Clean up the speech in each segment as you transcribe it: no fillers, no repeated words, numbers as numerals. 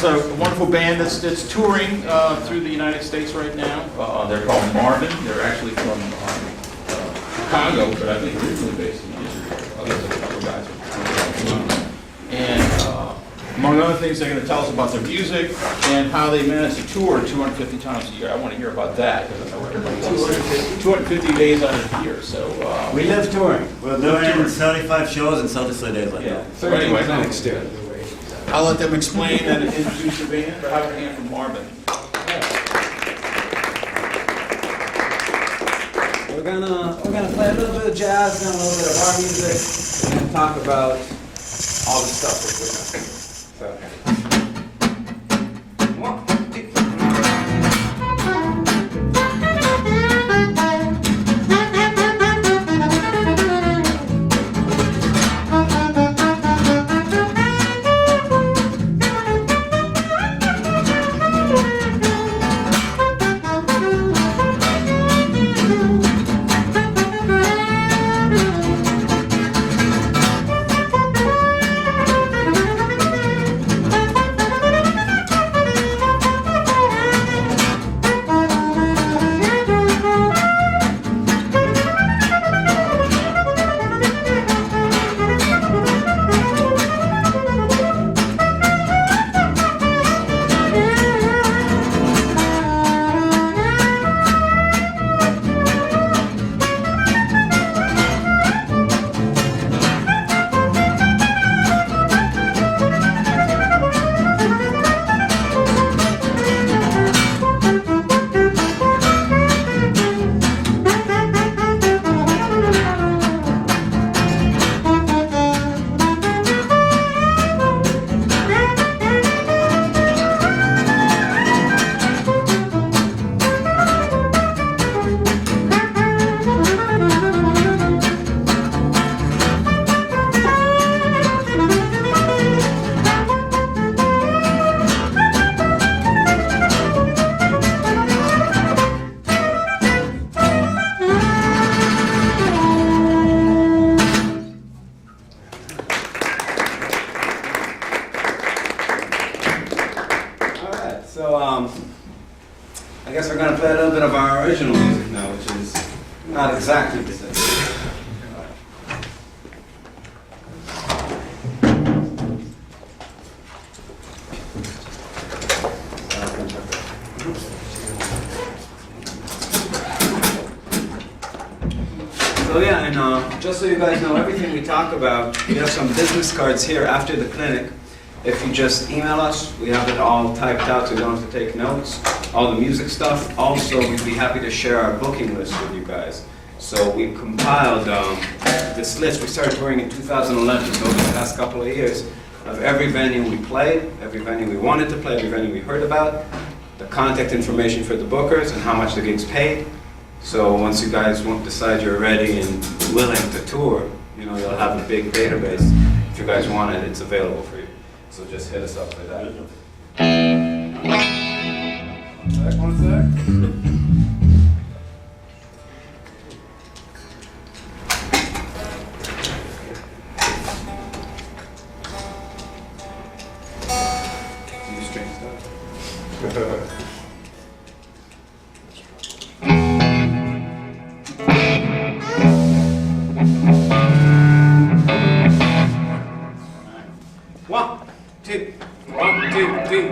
is a wonderful band that's touring through the United States right now. They're called Marbin. They're actually from Chicago, but I think originally based in Israel. There's a couple of guys from and among other things, they're going to tell us about their music and how they manage to tour 250 times a year. I want to hear about that because I know everybody wants 250 days out of the year. So we live touring. We're doing 75 shows and 33 days like that. So anyway, clinics too. I'll let them explain and introduce the band. But have a hand from Marbin. We're gonna play a little bit of jazz, then a little bit of our music, and talk about all the stuff we're doing. So. One, two. I guess we're going to play a little bit of our original music now, which is not exactly the same. So yeah, and just so you guys know, everything we talk about, we have some business cards here after the clinic. If you just email us, we have it all typed out so you don't have to take notes. All the music stuff. Also, we'd be happy to share our booking list with you guys. So we compiled this list. We started touring in 2011, so over the past couple of years, of every venue we played, every venue we wanted to play, every venue we heard about, the contact information for the bookers, and how much the gigs paid. So once you guys decide you're ready and willing to tour, you know, you'll have a big database. If you guys want it, it's available for you. So just hit us up for that. One sec. Some strange stuff. One, two, three.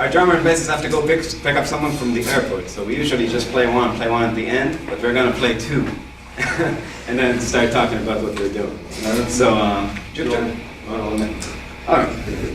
our drummer and bassist have to go pick up someone from the airport. So we usually just play one at the end, but we're gonna play two. And then start talking about what we're doing. So, all right.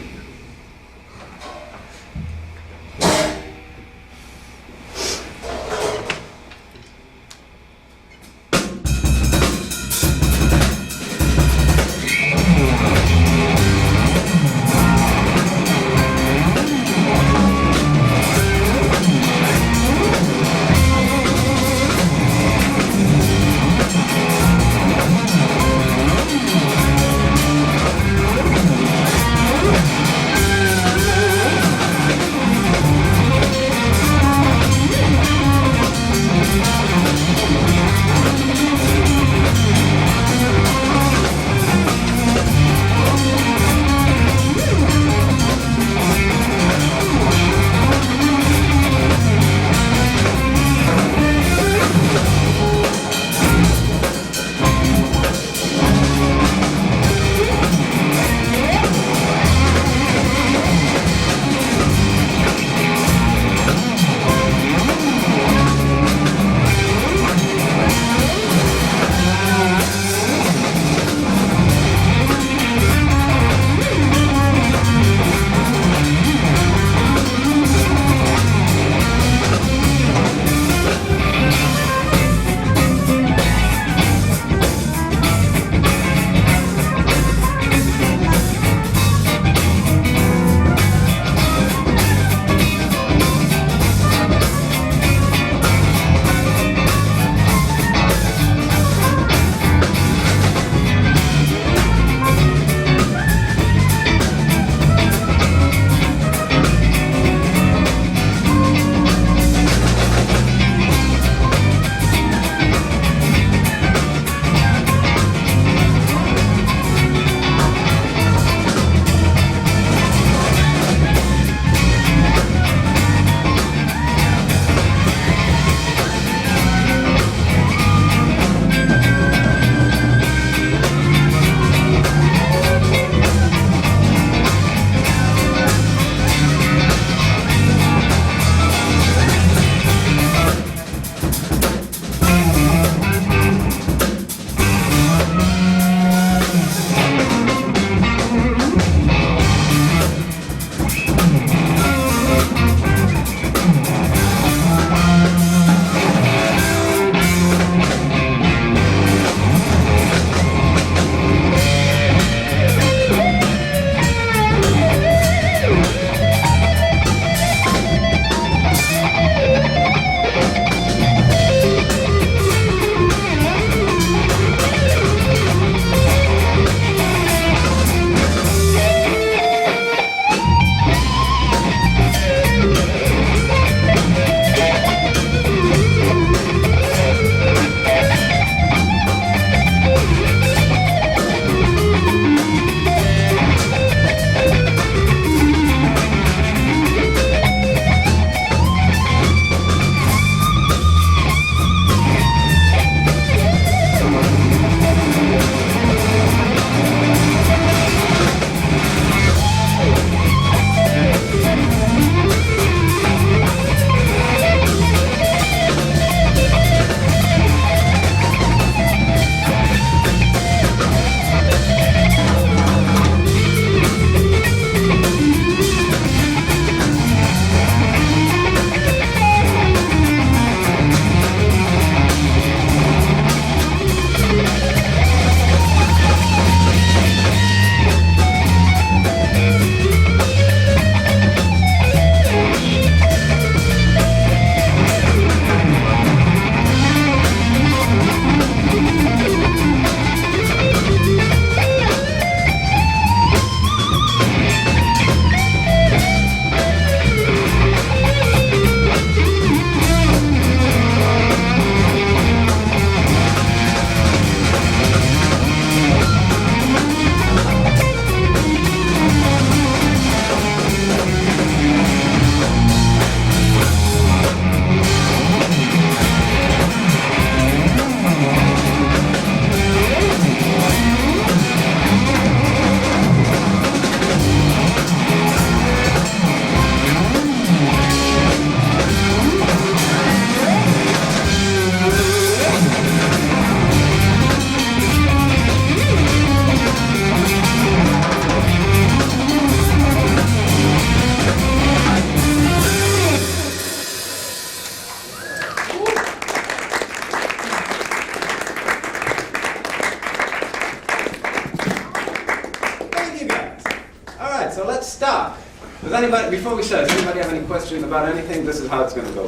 so let's start. Does anybody, before we start, does anybody have any questions about anything? This is how it's going to go.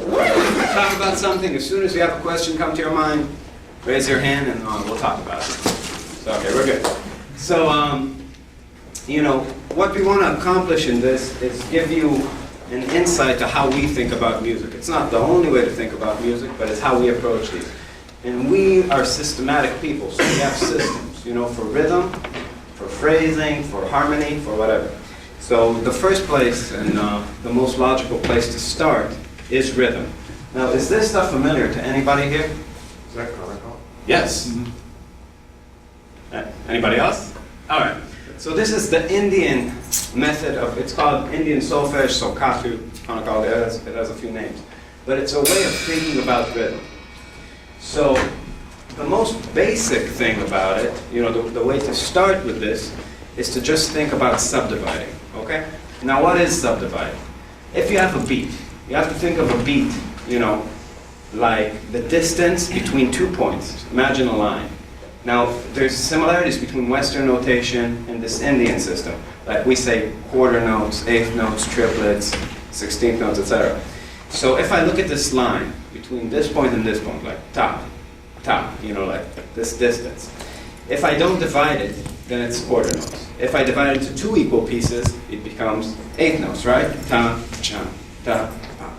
Talk about something. As soon as you have a question come to your mind, raise your hand and we'll talk about it. So, okay, we're good. So, you know, what we want to accomplish in this is give you an insight to how we think about music. It's not the only way to think about music, but it's how we approach these. And we are systematic people, so we have systems, you know, for rhythm, for phrasing, for harmony, for whatever. So the first place and the most logical place to start is rhythm. Now, is this stuff familiar to anybody here? Is that conical? Yes. Anybody else? All right. So this is the Indian method of, it's called Indian solfege, solkatu, conical, it has a few names. But it's a way of thinking about rhythm. So the most basic thing about it, you know, the way to start with this is to just think about subdividing, okay? Now what is subdividing? If you have a beat, you have to think of a beat, you know, like the distance between 2 points. Imagine a line. Now, there's similarities between Western notation and this Indian system. Like we say quarter notes, eighth notes, triplets, 16th notes, etc. So if I look at this line between this point and this point, like ta, ta, you know, like this distance. If I don't divide it, then it's quarter notes. If I divide it into 2 equal pieces, it becomes eighth notes, right? Ta, cha, ta, pa.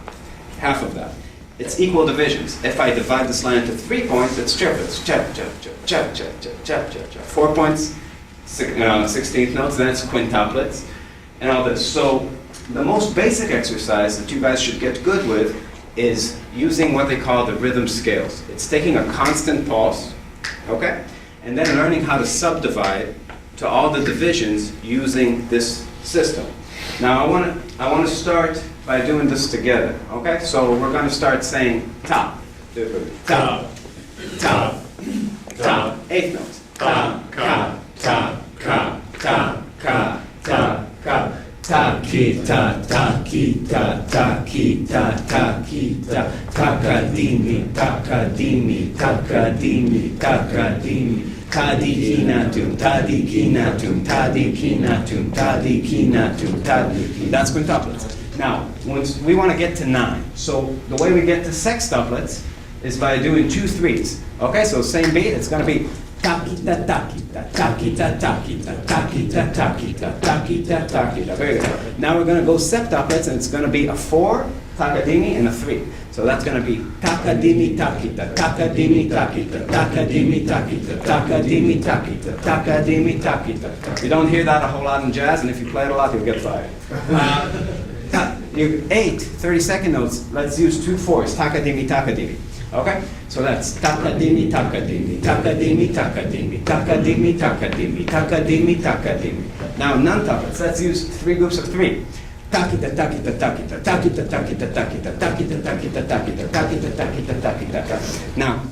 Half of that. It's equal divisions. If I divide this line into 3 points, it's triplets. Cha, cha, cha, cha, cha, cha, cha, cha, cha. 4 points, 16th notes, then it's quintuplets, and all this. So the most basic exercise that you guys should get good with is using what they call the rhythm scales. It's taking a constant pulse, okay, and then learning how to subdivide to all the divisions using this system. Now I want to start by doing this together, okay? So we're going to start saying ta, ta, ta, ta, eighth notes. Ta, ka, ta, ka, ta, ka, ta, ka. Ta, ki, ta, ta, ki, ta, ta, ki, ta, ta, ki, ta, ta, ka, di, mi, ta, ka, di, mi, ta, ka, di, mi, ta, ka, di, mi. Ta-di-ki-na-tum, ta-di-ki-na-tum, ta-di-ki-na-tum, ta-di-ki-na-tum, ta-di-ki. That's quintuplets. Now, once we want to get to 9. So the way we get to sextuplets is by doing 2 threes. Okay, so same beat, it's going to be ta-ki-ta, ta-ki-ta, ta-ki-ta, ta-ki-ta, ta-ki-ta, ta-ki-ta, ta-ki-ta, ta-ki-ta. Very good. Now we're going to go septuplets, and it's going to be a 4, takadimi, and a 3. So that's going to be takadimi takita, takadimi takita, takadimi takita, takadimi takita, takadimi takita. You don't hear that a whole lot in jazz, and if you play it a lot, you'll get fired. 8 30-second notes, let's use 2 fours, takadimi, takadimi. Okay? So that's takadimi, takadimi, takadimi, takadimi, takadimi, takadimi, takadimi, takadimi. Now non-tuplets, let's use 3 groups of 3. Takita, takita, takita, takita, takita, takita, takita, takita, takita, takita, takita, takita. Now,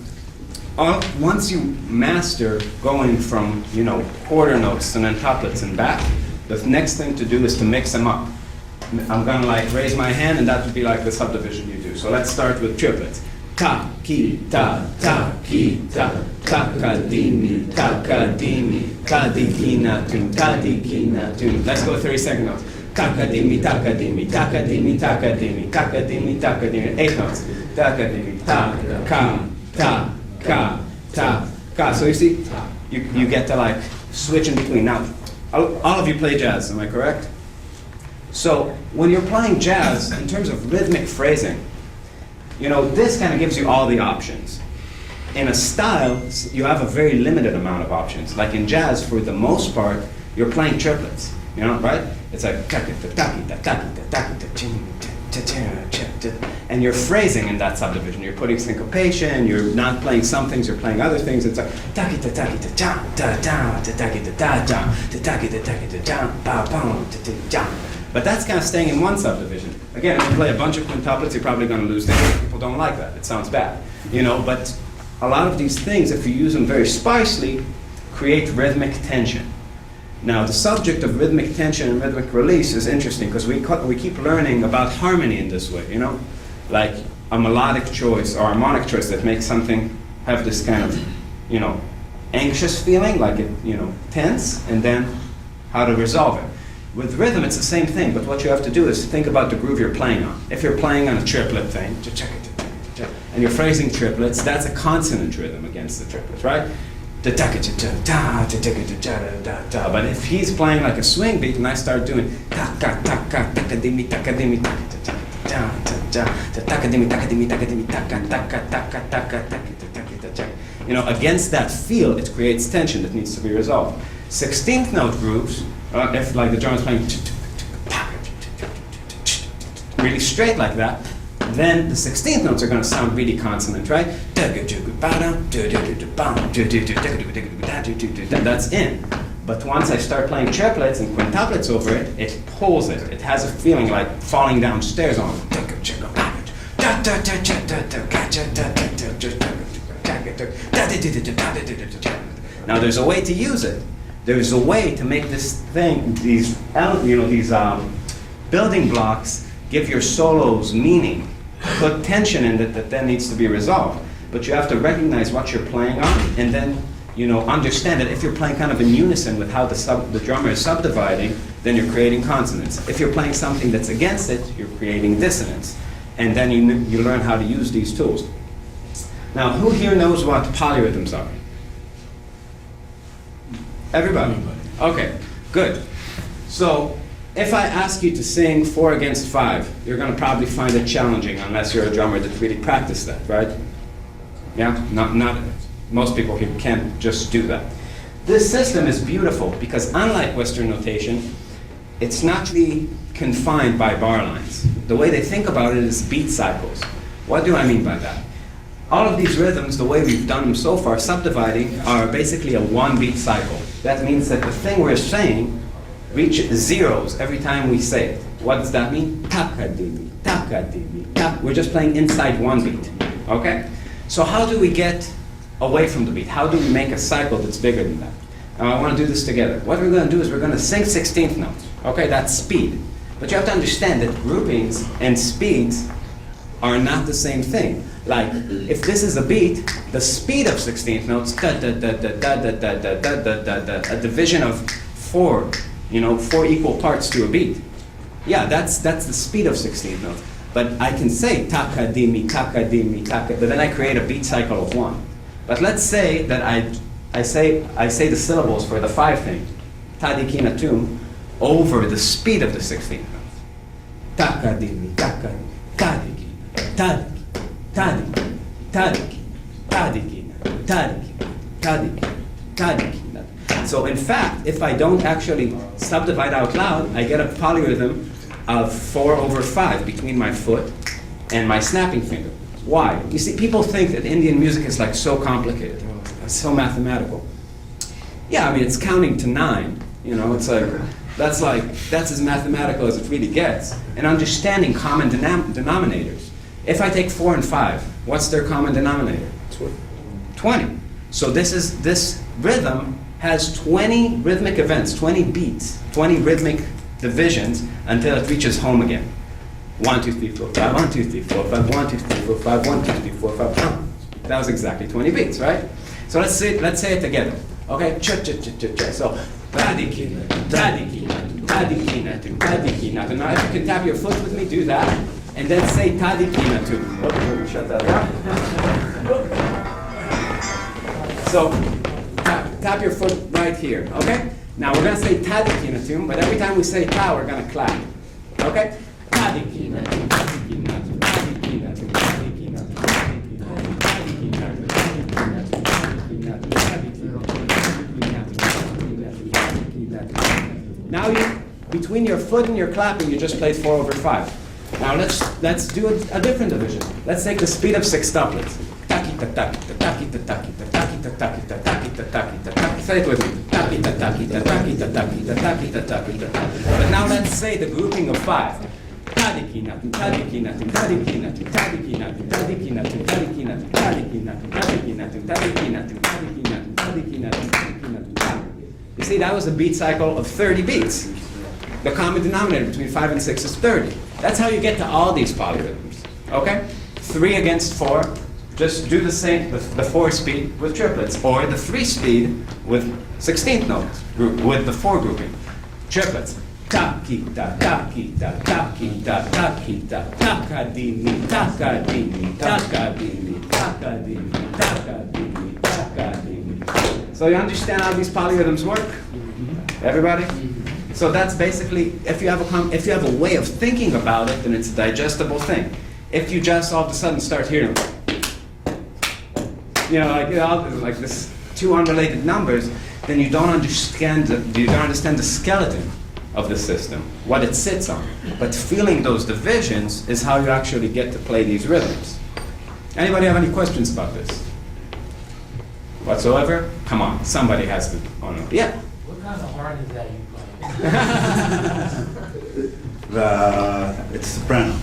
once you master going from, you know, quarter notes and then tuplets and back, the next thing to do is to mix them up. I'm gonna like raise my hand, and that would be like the subdivision you do. So let's start with triplets. Ta, ki, ta, ki, ta, takadimi, takadimi, kadikinatum, kadikinatum. Let's go 30-second notes. Takadimi, takadimi, takadimi, takadimi, takadimi, takadimi. 8 notes. Takadimi, ta, ka, ta. So you see, you get to like switch in between. Now, all of you play jazz, am I correct? So when you're playing jazz, in terms of rhythmic phrasing, you know, this kind of gives you all the options. In a style, you have a very limited amount of options. Like in jazz, for the most part, you're playing triplets. You know, right? It's like and you're phrasing in that subdivision. You're putting syncopation. You're not playing some things. You're playing other things. It's like but that's kind of staying in one subdivision. Again, if you play a bunch of quintuplets, you're probably going to lose things. People don't like that. It sounds bad, you know. But a lot of these things, if you use them very sparsely, create rhythmic tension. Now, the subject of rhythmic tension and rhythmic release is interesting because we keep learning about harmony in this way, you know? Like a melodic choice or harmonic choice that makes something have this kind of, you know, anxious feeling, like it, you know, tense, and then how to resolve it. With rhythm, it's the same thing, but what you have to do is think about the groove you're playing on. If you're playing on a triplet thing, and you're phrasing triplets, that's a consonant rhythm against the triplets, right? But if he's playing like a swing beat, and I start doing you know, against that feel, it creates tension that needs to be resolved. 16th note grooves, if like the drummer's playing really straight like that, then the 16th notes are going to sound really consonant, right? That's in. But once I start playing triplets and quintuplets over it, it pulls it. It has a feeling like falling downstairs on it. Now there's a way to use it. There's a way to make this thing, these building blocks, give your solos meaning, put tension in it that then needs to be resolved. But you have to recognize what you're playing on, and then understand that if you're playing kind of in unison with how the drummer is subdividing, then you're creating consonance. If you're playing something that's against it, you're creating dissonance. And then you learn how to use these tools. Now, who here knows what polyrhythms are? Everybody? Okay, good. So, if I ask you to sing 4 against 5, you're going to probably find it challenging unless you're a drummer that really practiced that, right? Yeah? Not most people here can't just do that. This system is beautiful because unlike Western notation, it's not really confined by bar lines. The way they think about it is beat cycles. What do I mean by that? All of these rhythms, the way we've done them so far, subdividing, are basically a 1-beat cycle. That means that the thing we're saying reaches zeros every time we say it. What does that mean? Takadimi, takadimi, tak. We're just playing inside 1 beat, okay? So how do we get away from the beat? How do we make a cycle that's bigger than that? Now I want to do this together. What we're going to do is we're going to sing 16th notes, okay? That's speed. But you have to understand that groupings and speeds are not the same thing. Like, if this is a beat, the speed of 16th notes, a division of 4, 4 equal parts to a beat. Yeah, that's the speed of 16th notes. But I can say takadimi, takadimi, taka, but then I create a beat cycle of 1. But let's say that I say the syllables for the 5 thing, tadikinatum, over the speed of the 16th notes. Takadimi, takadimi, tadiki, tadiki, tadiki, tadiki, tadiki, tadiki, tadiki, tadiki. So in fact, if I don't actually subdivide out loud, I get a polyrhythm of 4/5 between my foot and my snapping finger. Why? You see, people think that Indian music is like so complicated, it's so mathematical. Yeah, I mean, it's counting to 9. It's that's as mathematical as it really gets. And understanding common denominators. If I take 4 and 5, what's their common denominator? 20. So this rhythm has 20 rhythmic events, 20 beats, 20 rhythmic divisions until it reaches home again. 1, 2, 3, 4, 5, 1, 2, 3, 4, 5, 1, 2, 3, 4, 5, 1, 2, 3, 4, 5. That was exactly 20 beats, right? So let's say it together. Okay? Cha-cha-cha-cha-cha. So, tadikina, tadikina, tadikina, tadikina. Now if you can tap your foot with me, do that. And then say tadikina too. Oh, shut that down. So, tap your foot right here, okay? Now we're going to say tadikina too, but every time we say ta, we're going to clap. Okay? Tadikina, tadikina, tadikina, tadikina, tadikina, tadikina. Now between your foot and your clapping, you just played 4/5. Now let's do a different division. Let's take the speed of 6-tuplets. Say it with me. But now let's say the grouping of 5. You see, that was a beat cycle of 30 beats. The common denominator between 5 and 6 is 30. That's how you get to all these polyrhythms. Okay? 3 against 4. Just do the same, the 4 speed with triplets, or the 3 speed with 16th notes, with the 4 grouping. Triplets. takita, takita, takita, takita, takadimi, takadimi, takadimi, takadimi, takadimi, takadimi. So you understand how these polyrhythms work? Everybody? So that's basically, if you have a way of thinking about it, then it's a digestible thing. If you just all of a sudden start hearing, like this two unrelated numbers, then you don't understand the skeleton of the system, what it sits on. But feeling those divisions is how you actually get to play these rhythms. Anybody have any questions about this? Whatsoever? Come on, somebody has to. Oh no. Yeah. What kind of horn is that you play? It's soprano.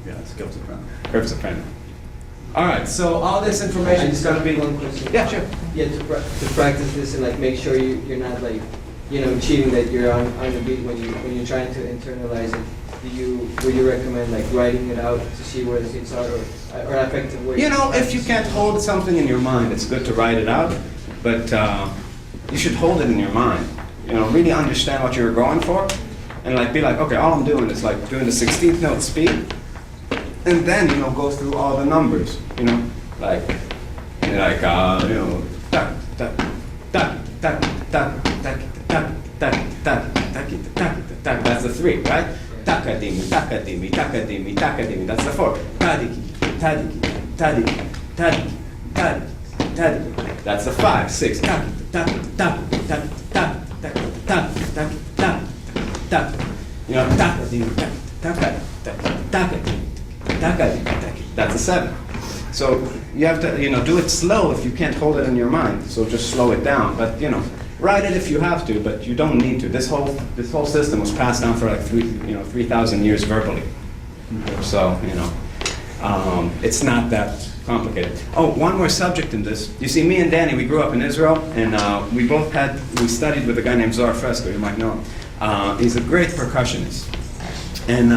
Yeah, it's scale soprano. Curve soprano. All right, so all this information is going to be. One question. Yeah, sure. Yeah, to practice this and like make sure you're not like, cheating that you're on the beat when you're trying to internalize it. Would you recommend like writing it out to see where the hits are or effective ways? If you can't hold something in your mind, it's good to write it out, but you should hold it in your mind. Really understand what you're going for, and be like, okay, all I'm doing is like doing the 16th note speed, and then go through all the numbers. That's the 3, right? Takadimi, takadimi, takadimi, takadimi. That's the 4. Tadiki, tadiki, tadiki, tadiki, tadiki, tadiki. That's the 5, 6. Taki, taki, taki, taki, taki, taki, taki, taki, taki, taki. Takadimi, takadimi, takadimi, takadimi, takadimi. That's a 7. So you have to, do it slow if you can't hold it in your mind. So just slow it down. But write it if you have to, but you don't need to. This whole system was passed down for like 3,000 years verbally. So it's not that complicated. Oh, one more subject in this. You see, me and Danny, we grew up in Israel, and we studied with a guy named Zohar Fresco. You might know him. He's a great percussionist, and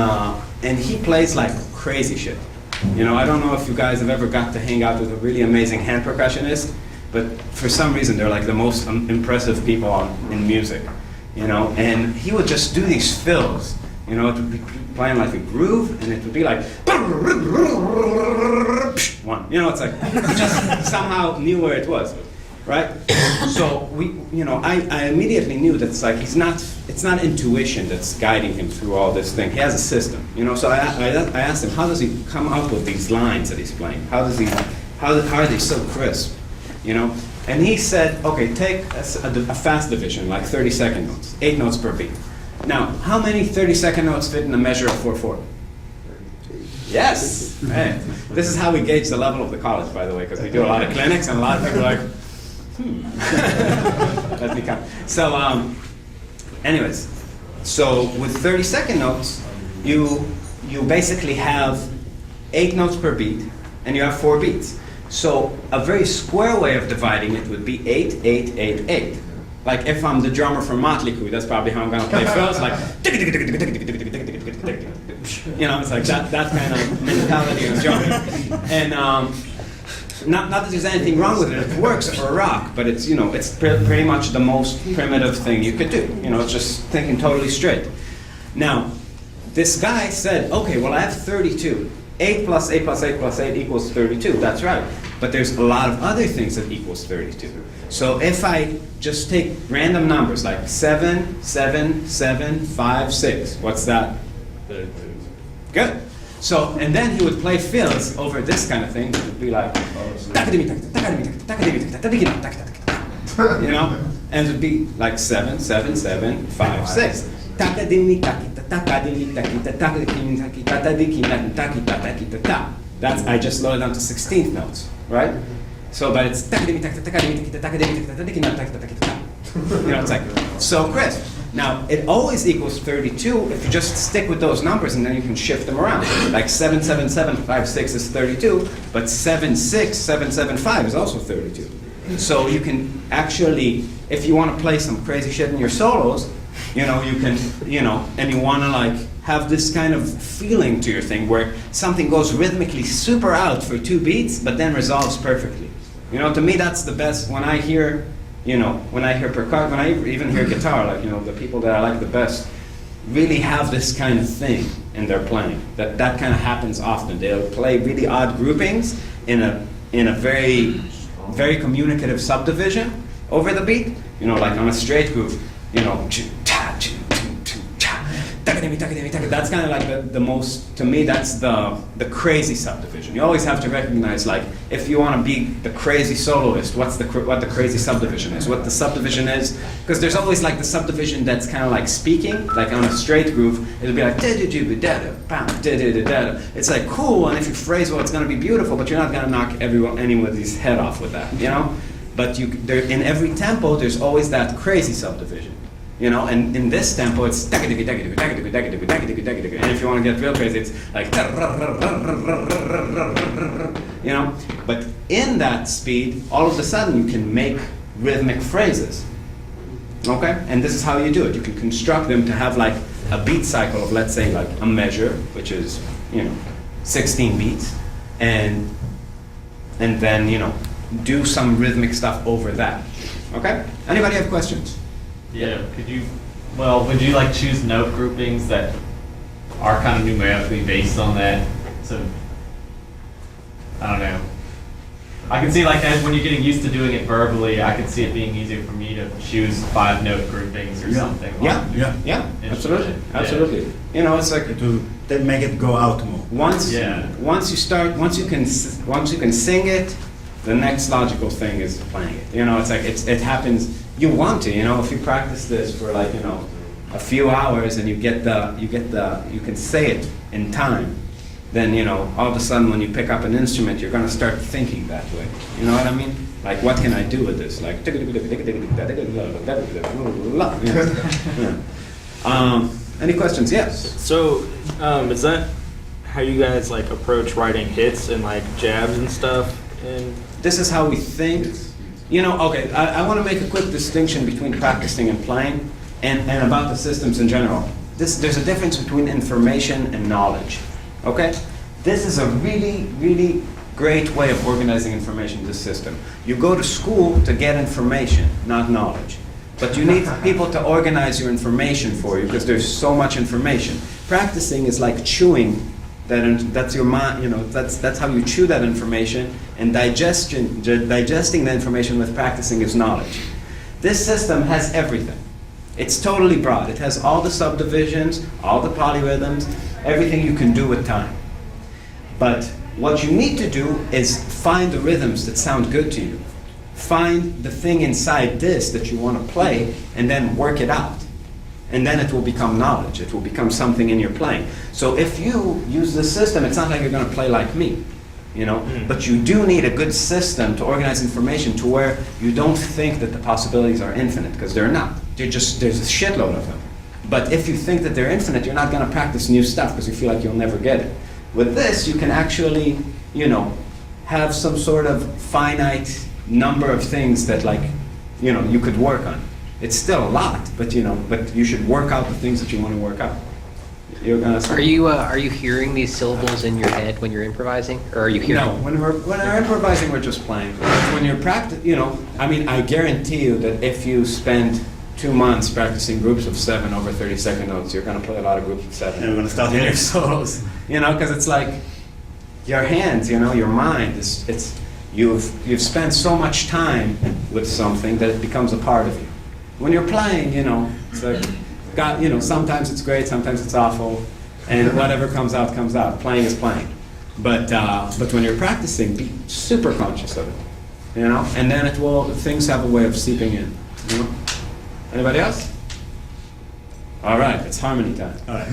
he plays like crazy shit. I don't know if you guys have ever got to hang out with a really amazing hand percussionist, but for some reason they're like the most impressive people in music, and he would just do these fills, it would be playing like a groove, and it would be like, one, it's like, he just somehow knew where it was, right? So I immediately knew that it's like, it's not intuition that's guiding him through all this thing, he has a system, so I asked him, how does he come up with these lines that he's playing? How are they so crisp? And he said, okay, take a fast division, like 30-second notes, 8 notes per beat. Now, how many 30-second notes fit in a measure of 4/4? Yes! Hey, this is how we gauge the level of the college, by the way, because we do a lot of clinics, and a lot of people are like, let me count. So, anyways, so with 30-second notes, you basically have 8 notes per beat, and you have 4 beats. So a very square way of dividing it would be 8, 8, 8, 8. Like if I'm the drummer from Motley Crue, that's probably how I'm going to play fills. Like, it's like that kind of mentality of drumming. And not that there's anything wrong with it. It works for rock, but it's it's pretty much the most primitive thing you could do. It's just thinking totally straight. Now, this guy said, okay, well I have 32. 8 plus 8 plus 8 plus 8 equals 32, that's right. But there's a lot of other things that equals 32. So if I just take random numbers like 7, 7, 7, 5, 6, what's that? 32. Good. So, and then he would play fills over this kind of thing. It would be like, and it would be like 7, 7, 7, 5, 6. That's, I just loaded down to 16th notes, right? So, but it's, it's like so crisp. Now, it always equals 32 if you just stick with those numbers and then you can shift them around. Like 7, 7, 7, 5, 6 is 32, but 7, 6, 7, 7, 5 is also 32. So you can actually, if you want to play some crazy shit in your solos, you can, and you want to like have this kind of feeling to your thing where something goes rhythmically super out for 2 beats, but then resolves perfectly. To me that's the best. When I hear, when I hear percussion, when I even hear guitar, like, the people that I like the best, really have this kind of thing in their playing. That kind of happens often. They'll play really odd groupings in a very, very communicative subdivision over the beat. You know, like on a straight groove, you know, that's kind of like the most, to me, that's the crazy subdivision. You always have to recognize, like, if you want to be the crazy soloist, what the crazy subdivision is, what the subdivision is, because there's always like the subdivision that's kind of like speaking, like on a straight groove, it'll be like it's like cool, and if you phrase well, it's going to be beautiful, but you're not going to knock anybody's head off with that, you know. But in every tempo, there's always that crazy subdivision. You know, and in this tempo, it's and if you want to get real crazy, it's like you know. But in that speed, all of a sudden, you can make rhythmic phrases. Okay, and this is how you do it. You can construct them to have like a beat cycle of, let's say, like a measure, which is 16 beats, and then do some rhythmic stuff over that. Okay. Anybody have questions? Yeah, would you like choose note groupings that are kind of numerically based on that? So, I don't know. I can see, like, as when you're getting used to doing it verbally, I can see it being easier for me to choose 5 note groupings or something. Yeah, absolutely, absolutely. You know, it's like It will make it go out more. once you can sing it, the next logical thing is playing it. You know, it's like it happens. You want to, if you practice this for like a few hours and you can say it in time, then all of a sudden when you pick up an instrument, you're going to start thinking that way. You know what I mean? Like, what can I do with this? Like, any questions? Yes. So, is that how you guys like approach writing hits and like jabs and stuff? And This is how we think. Okay, I want to make a quick distinction between practicing and playing and about the systems in general. There's a difference between information and knowledge, okay? This is a really, really great way of organizing information, this system. You go to school to get information, not knowledge. But you need people to organize your information for you because there's so much information. Practicing is like chewing. That's your mind, that's how you chew that information, and digesting the information with practicing is knowledge. This system has everything. It's totally broad. It has all the subdivisions, all the polyrhythms, everything you can do with time. But what you need to do is find the rhythms that sound good to you. Find the thing inside this that you want to play, and then work it out. And then it will become knowledge. It will become something in your playing. So if you use this system, it's not like you're going to play like me, But you do need a good system to organize information to where you don't think that the possibilities are infinite, because they're not. There's a shitload of them. But if you think that they're infinite, you're not going to practice new stuff because you feel like you'll never get it. With this, you can actually, have some sort of finite number of things that, you could work on. It's still a lot, but you should work out the things that you want to work out. You're gonna say. Are you hearing these syllables in your head when you're improvising, or are you hearing? No, when we're improvising, we're just playing. When you're I guarantee you that if you spend 2 months practicing groups of 7 over 30-second notes, you're gonna play a lot of groups of 7. And we're gonna start in your solos, because it's like your hands, your mind you've spent so much time with something that it becomes a part of you. When you're playing, it's like, sometimes it's great, sometimes it's awful, and whatever comes out, comes out. Playing is playing. But when you're practicing, be super conscious of it, and then things have a way of seeping in, Anybody else? All right, it's harmony time. All right.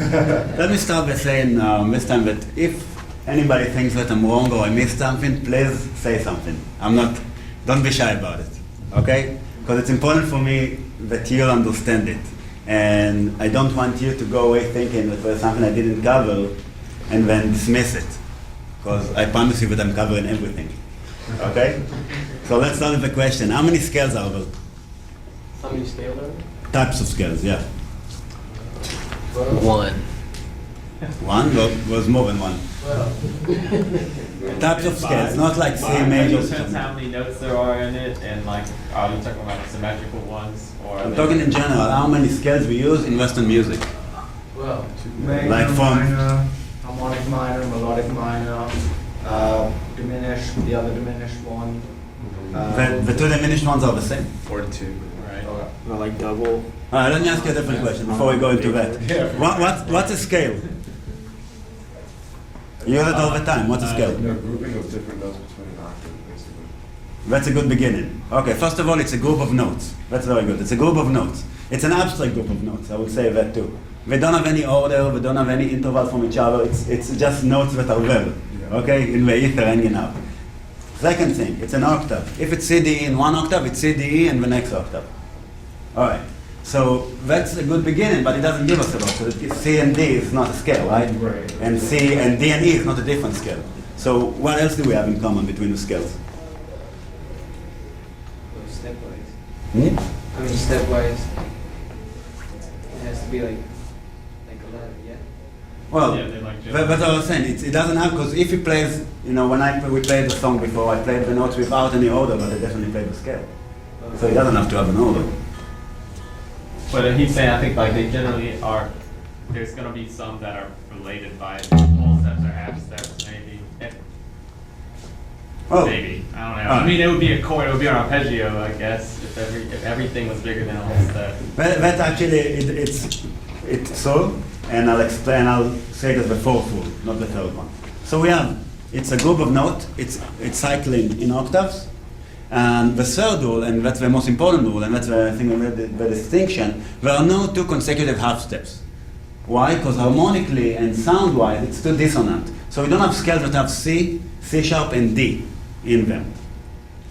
Let me start by saying this time that if anybody thinks that I'm wrong or I missed something, please say something. Don't be shy about it, okay? Because it's important for me that you'll understand it. And I don't want you to go away thinking that there's something I didn't cover and then dismiss it. Because I promise you that I'm covering everything, okay? So let's start with the question. How many scales are there? How many scales are there? Types of scales, yeah. One. One? Was more than one. Types of scales, not like C major. It depends how many notes there are in it, and are you talking about symmetrical ones? Or I'm talking in general, how many scales we use in Western music. Well, Like from- minor, harmonic minor, melodic minor, diminished, the other diminished one. The two diminished ones are the same. 42, right? Well, like double. All right, let me ask you a different question before we go into that. What's a scale? You use it all the time. What's a scale? Grouping of different notes between an octave, basically. That's a good beginning. Okay, first of all, it's a group of notes. That's very good. It's a group of notes. It's an abstract group of notes. I would say that too. They don't have any order. They don't have any interval from each other. It's just notes that are there. Okay, in the ether hanging out. Second thing, it's an octave. If it's CDE in one octave, it's CDE in the next octave. All right. So that's a good beginning, but it doesn't give us a lot. So C and D is not a scale, right? Right. And C and D and E is not a different scale. So what else do we have in common between the scales? Stepwise. Hmm? I mean, stepwise. It has to be like a ladder, yeah. Well, Yeah, they like that's what I was saying. It doesn't have, because if he plays, you know, when we played the song before, I played the notes without any order, but I definitely played the scale. So he doesn't have to have an order. But he's saying, I think like they generally are, there's gonna be some that are related by whole steps or half steps, maybe. Oh, Maybe, I don't know. I mean, it would be a chord, it would be an arpeggio, I guess, if everything was bigger than a whole step. that actually, it's so, and I'll explain, I'll say it as the fourth rule, not the third one. So we have, it's a group of notes, it's cycling in octaves, and the third rule, and that's the most important rule, and that's I think the distinction, there are no two consecutive half steps. Why? Because harmonically and sound-wise, it's too dissonant. So we don't have scales that have C, C sharp, and D in them.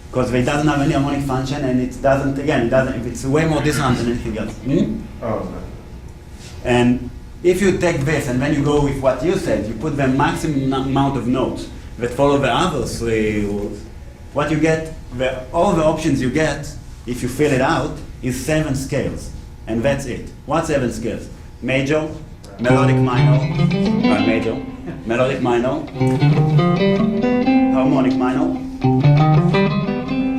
Because it doesn't have any harmonic function, and it doesn't, it's way more dissonant than anything else. Hmm? Oh, no. And if you take this and then you go with what you said, you put the maximum amount of notes that follow the other three rules, what you get, all the options you get, if you fill it out, is 7 scales. And that's it. What 7 scales? Major, melodic minor, major, melodic minor, harmonic minor,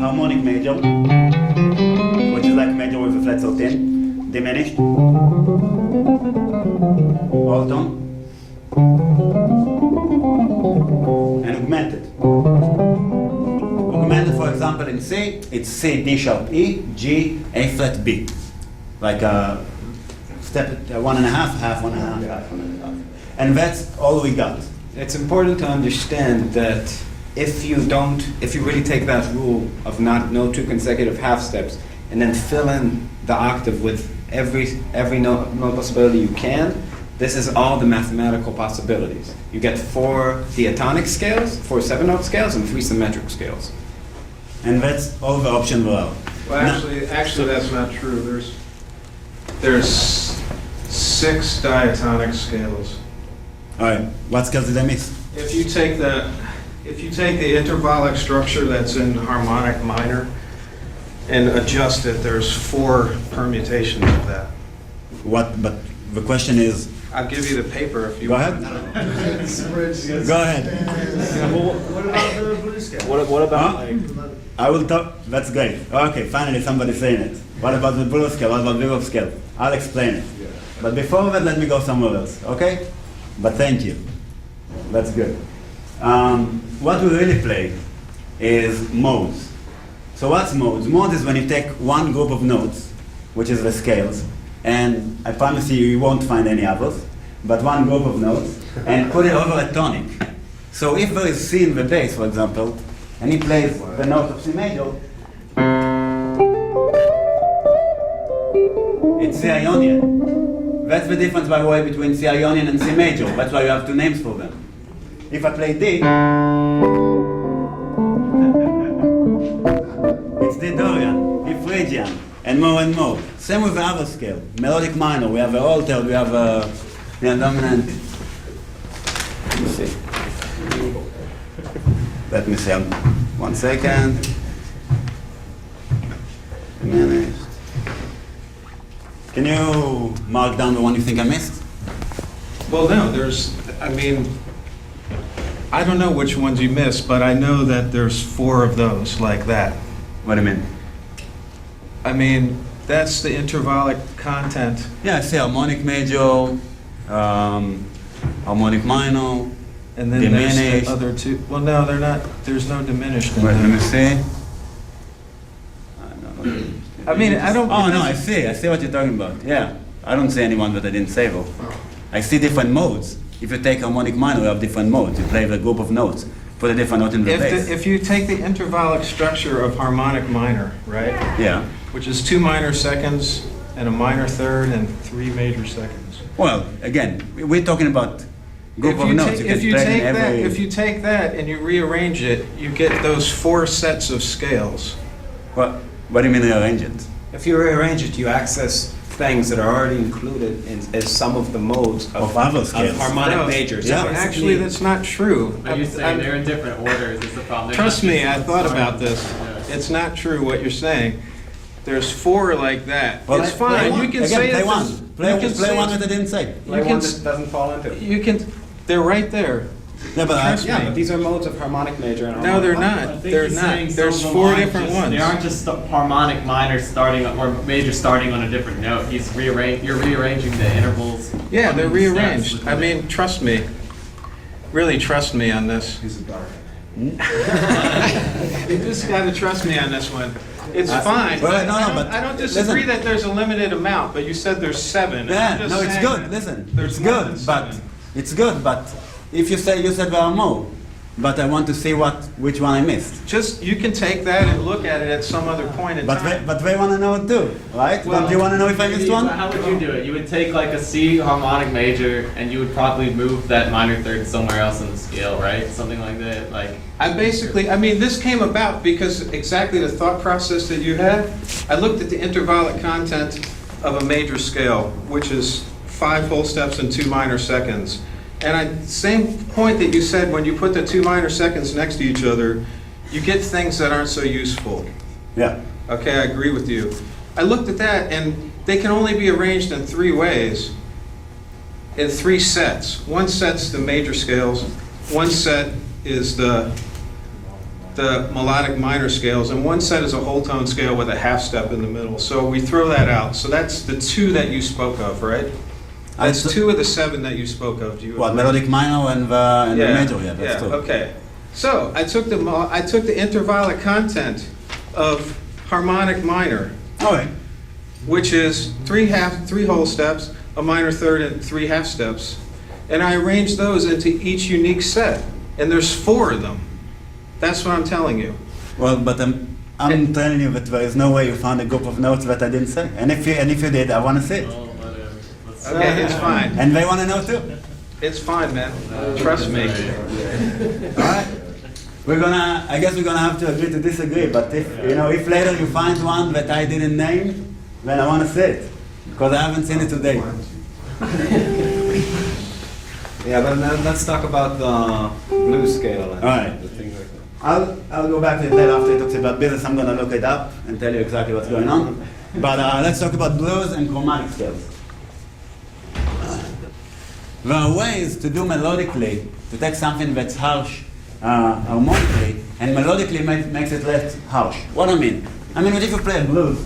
harmonic major, which is like major with a flat 13, diminished, all tone, and augmented. Augmented, for example, in C, it's C, D sharp, E, G, A flat, B. Like a step 1.5, half, 1.5, half, 1.5. And that's all we got. It's important to understand that if you really take that rule of no two consecutive half steps and then fill in the octave with every note possibility you can, this is all the mathematical possibilities. You get 4 diatonic scales, 4 7-note scales, and 3 symmetric scales. And that's all the options we have. Well, Now- actually, that's not true. There's 6 diatonic scales. All right, what scales did I miss? If you take the intervallic structure that's in harmonic minor and adjust it, there's 4 permutations of that. What? But the question is, I'll give you the paper if you go want. ahead. Go ahead. What about the blue scale? What about Huh? like? I will talk. That's great. Okay, finally somebody saying it. What about the blue scale? What about the Europe scale? I'll explain it. But before that, let me go somewhere else. Okay? But thank you. That's good. What we really play is modes. So what's modes? Mode is when you take one group of notes, which is the scales, and I promise you, you won't find any others, but one group of notes, and put it over a tonic. So if there is C in the bass, for example, and he plays the note of C major, it's C Ionian. That's the difference, by the way, between C Ionian and C major. That's why you have 2 names for them. If I play D, it's D Dorian, E Phrygian, and more. Same with the other scale. Melodic minor, we have a altered, we have a dominant. Let me see. Let me see, 1 second. Diminished. Can you mark down the one you think I missed? Well, no, I don't know which ones you missed, but I know that there's 4 of those like that. What do you mean? I mean, that's the intervallic content. Yeah, I see harmonic major, harmonic minor, And then there's diminished. the other two, well, no, they're not, there's no diminished in Wait, let me there. see. I mean, I don't. Oh, no, I see what you're talking about, yeah. I don't see anyone that I didn't save of. I see different modes. If you take harmonic minor, you have different modes. You play with a group of notes, put a different note in the bass. If you take the intervallic structure of harmonic minor, right? Yeah. Which is 2 minor seconds and a minor third and 3 major seconds. Well, again, we're talking about group If of you notes. take- You can if you play take in that, every. if you take that and you rearrange it, you get those 4 sets of scales. What do you mean rearrange it? If you rearrange it, you access things that are already included in, as some of the modes Of other scales. harmonic No, majors. yeah. So Actually, basically- that's not true. Are you saying they're in different orders is the problem? They're Trust not me, just I thought starting about this. Yeah. It's not true what you're saying. There's 4 like that. Well, It's play fine. one. You can Again, say play that one. this- Play, you can play say- one that I didn't say. You Like can, one that doesn't fall into it. you can, they're right there. Yeah, but Trust Yeah, me. but these are modes of harmonic major and No, harmonic they're minor. I not. think They're he's not. saying some There's of them 4 aren't different just- ones. They aren't just harmonic minor starting or major starting on a different note. You're rearranging the intervals. Yeah, on they're the steps rearranged. within I it. mean, trust me. Really trust me on this. He's a dark. You just gotta trust me on this one. It's fine. Well, no, I don't- but I don't disagree listen. that there's a limited amount, but you said there's 7. and I'm Yeah, just no, it's saying good. that Listen, there's it's more good, than but 7. it's good. But if you said there are more, but I want to see which one I missed. Just, you can take that and look at it at some other point in But time. they want to know it too, right? Don't you want to know if I missed Maybe, one? but how would you do it? You would take like a C harmonic major and you would probably move that minor third somewhere else in the scale, right? Something like that. Like I mean, this came about because exactly the thought process that you had. I looked at the intervallic content of a major scale, which is 5 whole steps and 2 minor seconds. And same point that you said, when you put the 2 minor seconds next to each other, you get things that aren't so useful. Yeah. Okay, I agree with you. I looked at that, and they can only be arranged in 3 ways, in 3 sets. One set's the major scales, one set is the melodic minor scales, and one set is a whole tone scale with a half step in the middle. So we throw that out. So that's the 2 that you spoke of, right? That's 2 of the 7 that you spoke of. Do you What, agree? melodic minor and the major? Yeah, that's true. Okay. So I took the intervallic content of harmonic minor, All right. which is 3 whole steps, a minor third, and 3 half steps, and I arranged those into each unique set. And there's 4 of them. That's what I'm telling you. Well, but I'm telling you that there is no way you found a group of notes that I didn't say. And if you did, I want to see it. oh, whatever. Let's Okay, it's fine. And they want to know too. It's fine, man. Trust me. All right. I guess we're gonna have to agree to disagree. But if later you find one that I didn't name, then I want to see it because I haven't seen it today. Yeah, but then let's talk about the blues scale. And All right. the things like that. I'll go back to that after it talks about business. I'm gonna look it up and tell you exactly what's going on. But let's talk about blues and chromatic scales. There are ways to do melodically, to take something that's harsh harmonically, and melodically makes it less harsh. What I mean if you play a blues,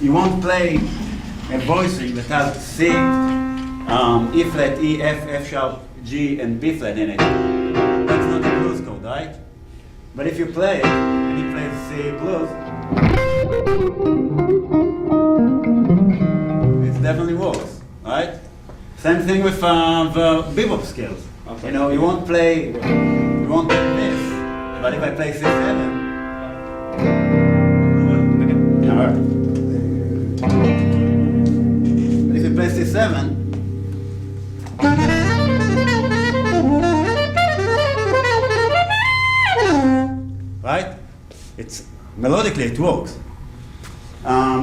you won't play a voicing that has C, E flat, E, F, F sharp, G, and B flat in it. That's not a blues chord, right? But if you play it, and he plays C blues, it definitely works, right? Same thing with the bebop scales. Okay. You won't play this, but if I play C7, alright. But if you play C7, right? It's melodically it works.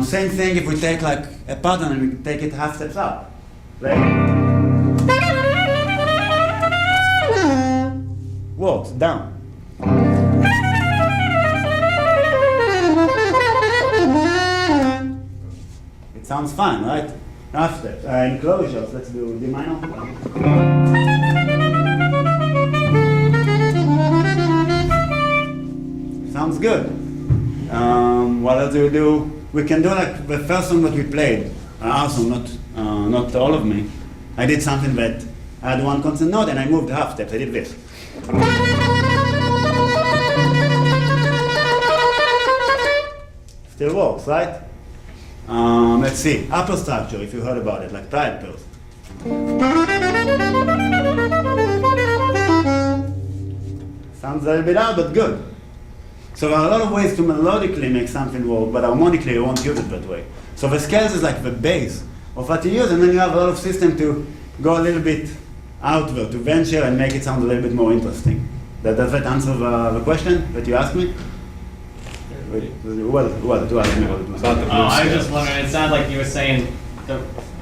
Same thing if we take like a pattern and we take it half steps up. Play. Works down. It sounds fine, right? Half steps. Enclosures. Let's do D minor. Sounds good. What else do we do? We can do like the first song that we played. Our song, not not all of me. I did something that I had one constant note and I moved half steps. I did this. Still works, right? Let's see, upper structure, if you heard about it, like triad pills. Sounds a little bit out, but good. So there are a lot of ways to melodically make something work, but harmonically you won't use it that way. So the scales is like the base of what you use, and then you have a lot of system to go a little bit outward, to venture and make it sound a little bit more interesting. Does that answer the question that you asked me? What do I ask me about the I was just wondering, it sounded like you were saying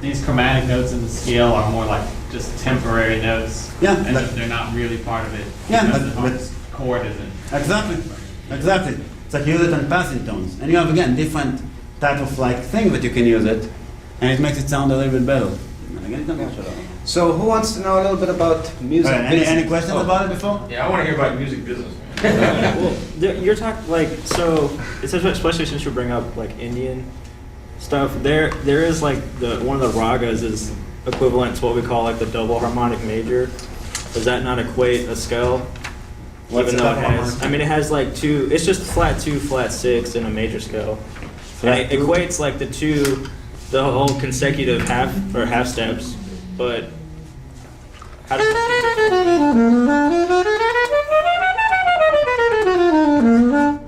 these chromatic notes in the scale are more like just temporary notes. Yeah, And that- they're not really part of it. Yeah, because but- the harmonic chord isn't. Exactly. It's like you use it on passing tones. And you have, again, different type of like thing that you can use it, and it makes it sound a little bit better. And again, it's not much at all. So who wants to know a little bit about music? All right, any business? questions Oh. about it before? Yeah, I want to hear about music business. Well, you're talking like so, especially since you bring up like Indian stuff. There is like one of the ragas is equivalent to what we call like the double harmonic major. Does that not equate a scale? What's Even a though it double has, harmonic? I mean, it has like two. It's just flat 2, flat 6 in a major scale. And it equates like the whole consecutive half steps, but how does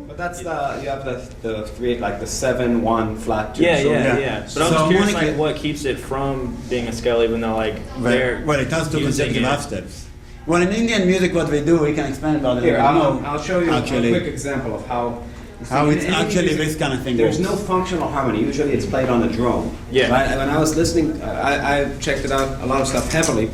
But that's you have the three, like the 7, 1, flat 2. Yeah. So- Yeah. But So I'm just curious, harmonically- like, what keeps it from being a scale, even though, like, they're Well, it has two using consecutive it. half steps. Well, in Indian music, what we do, we can expand about it. Here, a little more. I'll show you Actually, a quick example of how. how in it's any actually music, this kind of thing There's works. no functional harmony. Usually it's played on a drone. Yeah. Right? When I was listening, I checked it out, a lot of stuff heavily,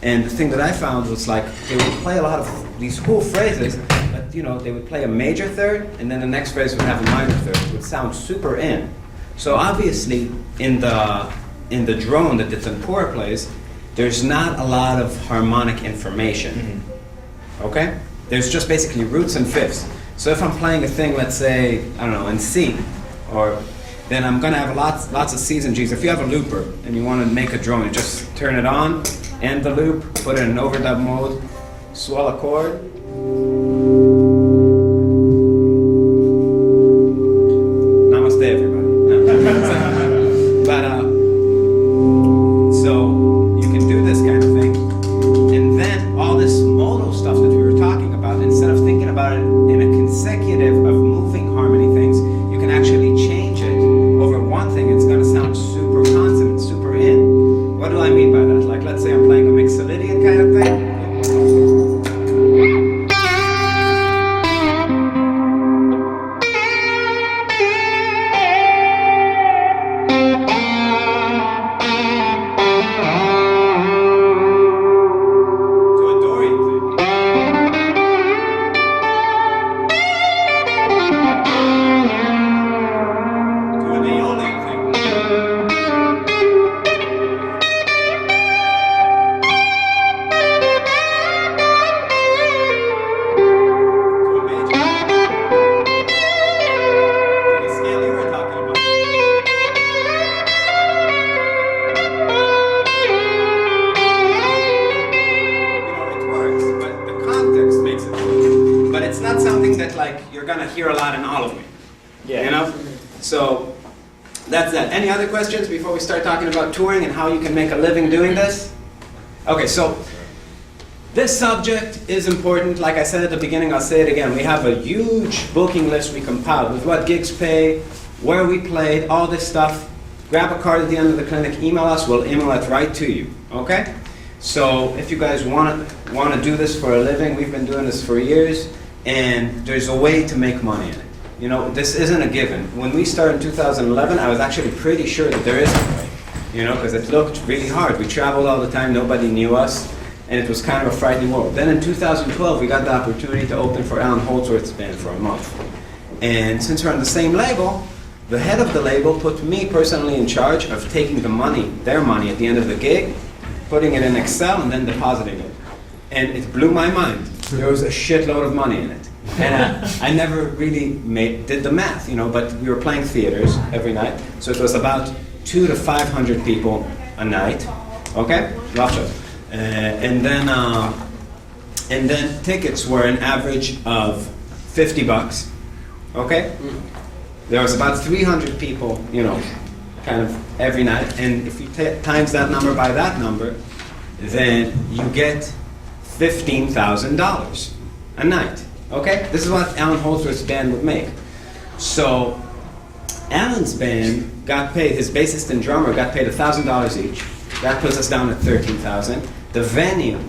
and the thing that I found was like they would play a lot of these whole phrases, but they would play a major third, and then the next phrase would have a minor third. It would sound super in. So obviously in the drone that the tempura plays, there's not a lot of harmonic information. Okay? There's just basically roots and fifths. So if I'm playing a thing, let's say, I don't know, in C, then I'm gonna have lots of C's and G's. If you have a looper and you wanna make a drone, you just turn it on, end the loop, put it in overdub mode, swell a chord. Namaste, everybody. But, so you can do this kind of thing. And then all this modal stuff that we were talking about, instead of thinking about it in a consecutive of moving harmony things, you can actually change it over one thing. It's going to sound super consonant, super in. What do I mean by that? Like, let's say I'm playing a Mixolydian kind of thing. To a Dorian thing. To an Aeolian thing. To a major. To the scale you were talking about. It works, but the context makes it work. But it's not something that like you're gonna hear a lot in all of me. Yeah. You know? So that's that. Any other questions before we start talking about touring and how you can make a living doing this? Okay, so this subject is important. Like I said at the beginning, I'll say it again. We have a huge booking list we compiled with what gigs pay, where we played, all this stuff. Grab a card at the end of the clinic, email us, we'll email it right to you. Okay? So if you guys want to do this for a living, we've been doing this for years, and there's a way to make money in it. You know, this isn't a given. When we started in 2011, I was actually pretty sure that there is a way. You know, because it looked really hard. We traveled all the time, nobody knew us, and it was kind of a frightening world. Then in 2012, we got the opportunity to open for Alan Holdsworth's band for a month. And since we're on the same label, the head of the label put me personally in charge of taking the money, their money at the end of the gig, putting it in Excel, and then depositing it. And it blew my mind. There was a shitload of money in it. And I never really did the math, you know, but we were playing theaters every night. So it was about 200 to 500 people a night, okay? Lots of. And then tickets were an average of $50, okay? There was about 300 people, you know, kind of every night. And if you times that number by that number, then you get $15,000 a night, okay? This is what Alan Holdsworth's band would make. So Alan's band got paid, his bassist and drummer got paid $1,000 each. That puts us down at $13,000. The venue,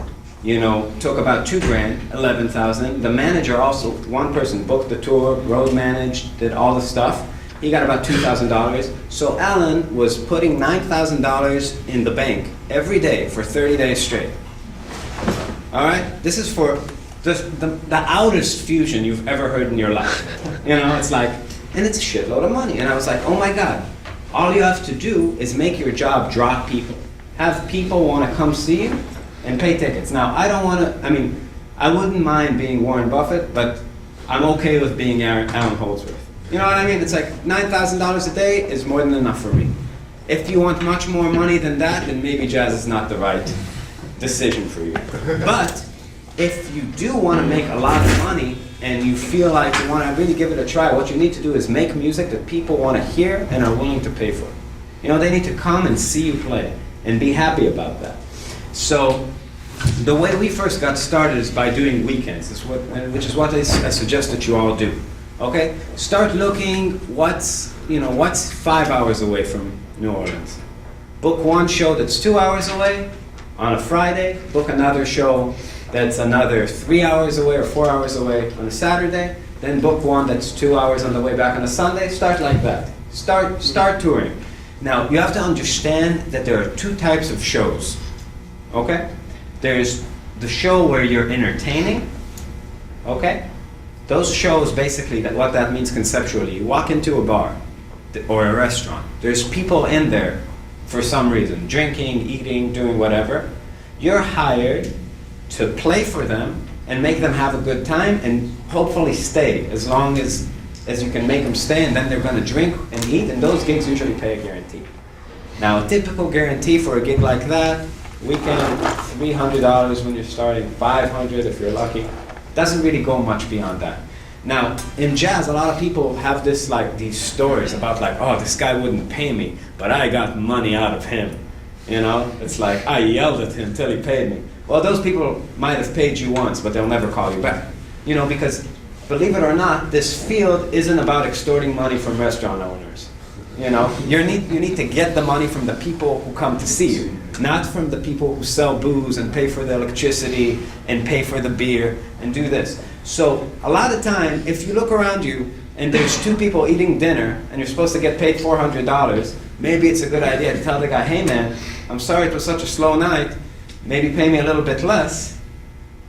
you know, took about $2,000, $11,000. The manager also, one person booked the tour, road managed, did all the stuff. He got about $2,000. So Alan was putting $9,000 in the bank every day for 30 days straight. All right? This is for the outest fusion you've ever heard in your life. You know, it's like, and it's a shitload of money. And I was like, oh my God, all you have to do is make your job draw people. Have people want to come see you and pay tickets. Now, I don't want to, I mean, I wouldn't mind being Warren Buffett, but I'm okay with being Alan Holdsworth. You know what I mean? It's like $9,000 a day is more than enough for me. If you want much more money than that, then maybe jazz is not the right decision for you. But if you do want to make a lot of money and you feel like you want to really give it a try, what you need to do is make music that people want to hear and are willing to pay for. You know, they need to come and see you play and be happy about that. So the way we first got started is by doing weekends, which is what I suggest that you all do. Okay? Start looking what's 5 hours away from New Orleans. Book one show that's 2 hours away on a Friday. Book another show that's another 3 hours away or 4 hours away on a Saturday. Then book one that's 2 hours on the way back on a Sunday. Start like that. Start touring. Now, you have to understand that there are two types of shows, okay? There's the show where you're entertaining, okay? Those shows, basically, what that means conceptually, you walk into a bar or a restaurant. There's people in there for some reason, drinking, eating, doing whatever. You're hired to play for them and make them have a good time and hopefully stay as long as you can make them stay, and then they're going to drink and eat, and those gigs usually pay a guarantee. Now, a typical guarantee for a gig like that, weekend, $300 when you're starting, $500 if you're lucky. Doesn't really go much beyond that. Now, in jazz, a lot of people have these stories about like, oh, this guy wouldn't pay me, but I got money out of him. You know, it's like, I yelled at him till he paid me. Well, those people might have paid you once, but they'll never call you back. You know, because believe it or not, this field isn't about extorting money from restaurant owners. You know, you need to get the money from the people who come to see you, not from the people who sell booze and pay for the electricity and pay for the beer and do this. So a lot of time, if you look around you and there's two people eating dinner and you're supposed to get paid $400, maybe it's a good idea to tell the guy, hey man, I'm sorry it was such a slow night, maybe pay me a little bit less,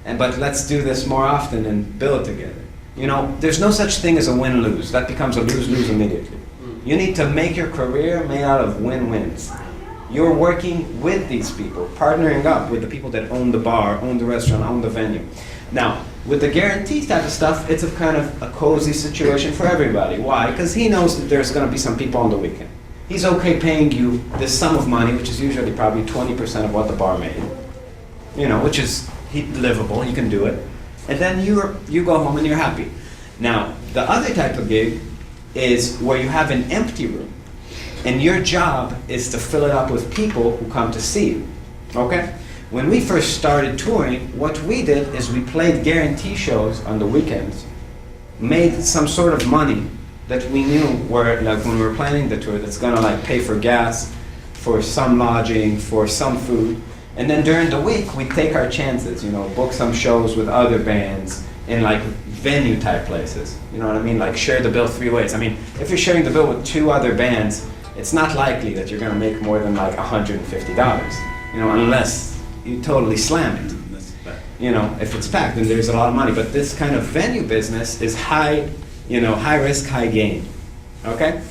but let's do this more often and build together. You know, there's no such thing as a win-lose. That becomes a lose-lose immediately. You need to make your career made out of win-wins. You're working with these people, partnering up with the people that own the bar, own the restaurant, own the venue. Now, with the guarantee type of stuff, it's a kind of a cozy situation for everybody. Why? Because he knows that there's going to be some people on the weekend. He's okay paying you this sum of money, which is usually probably 20% of what the bar made. You know, which is livable, you can do it. And then you go home and you're happy. Now, the other type of gig is where you have an empty room, and your job is to fill it up with people who come to see you, okay? When we first started touring, what we did is we played guarantee shows on the weekends, made some sort of money that we knew were, like when we were planning the tour, that's gonna like pay for gas, for some lodging, for some food. And then during the week, we take our chances, you know, book some shows with other bands in like venue type places. You know what I mean? Like share the bill 3 ways. I mean, if you're sharing the bill with 2 other bands, it's not likely that you're gonna make more than like $150, you know, unless you totally slam it. You know, if it's packed, then there's a lot of money. But this kind of venue business is high, you know, high risk, high gain, okay?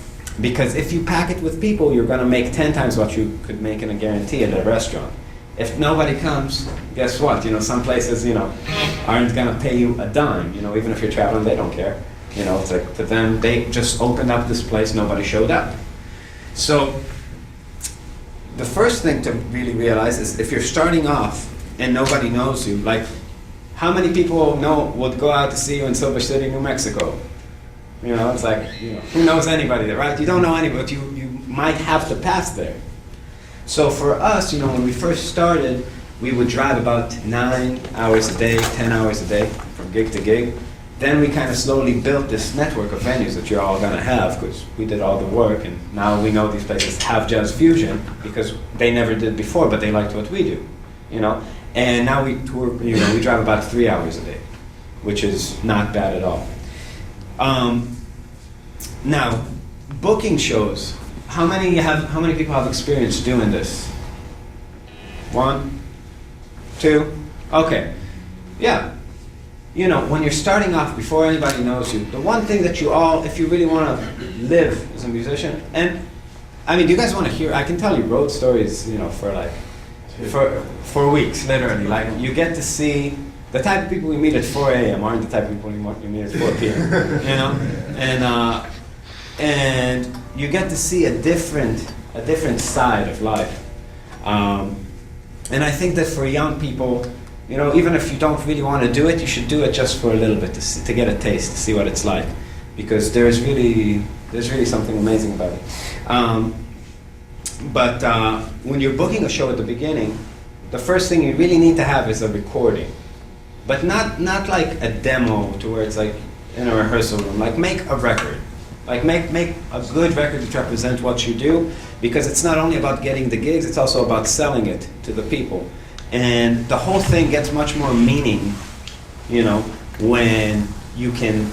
Because if you pack it with people, you're gonna make 10 times what you could make in a guarantee at a restaurant. If nobody comes, guess what? You know, some places, you know, aren't gonna pay you a dime. You know, even if you're traveling, they don't care. You know, it's like to them, they just opened up this place, nobody showed up. So the first thing to really realize is if you're starting off and nobody knows you, like how many people would go out to see you in Silver City, New Mexico? You know, it's like, you know, who knows anybody there, right? You don't know anybody, but you might have to pass there. So for us, you know, when we first started, we would drive about 9 hours a day, 10 hours a day, from gig to gig. Then we kind of slowly built this network of venues that you're all gonna have, because we did all the work, and now we know these places have jazz fusion, because they never did before, but they liked what we do, you know? And now we tour, you know, we drive about 3 hours a day, which is not bad at all. Now, booking shows, how many people have experience doing this? 1, 2, okay, yeah. You know, when you're starting off, before anybody knows you, the one thing that you all, if you really want to live as a musician, and I mean, do you guys want to hear, I can tell you road stories, you know, for weeks, literally. Like, you get to see, the type of people we meet at 4 a.m. aren't the type of people you meet at 4 p.m., you know? And you get to see a different side of life. And I think that for young people, you know, even if you don't really want to do it, you should do it just for a little bit to get a taste, to see what it's like, because there's really something amazing about it. But when you're booking a show at the beginning, the first thing you really need to have is a recording, but not like a demo to where it's like in a rehearsal room. Like, make a record, like make a good record to represent what you do, because it's not only about getting the gigs, it's also about selling it to the people. And the whole thing gets much more meaning, you know, when you can,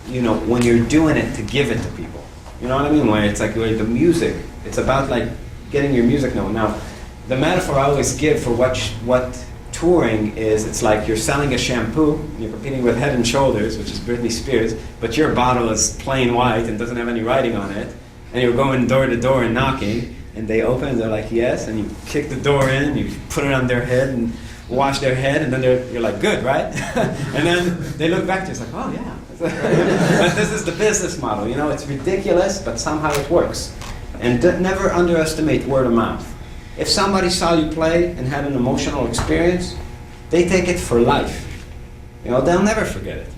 you know, when you're doing it to give it to people. You know what I mean? Where it's like the music, it's about like getting your music known. Now, the metaphor I always give for what touring is, it's like you're selling a shampoo, you're competing with Head and Shoulders, which is Britney Spears, but your bottle is plain white and doesn't have any writing on it, and you're going door to door and knocking, and they open and they're like, yes, and you kick the door in, you put it on their head and wash their head, and then you're like, good, right? And then they look back to you, it's like, oh yeah. But this is the business model, you know, it's ridiculous, but somehow it works. And never underestimate word of mouth. If somebody saw you play and had an emotional experience, they take it for life. You know, they'll never forget it.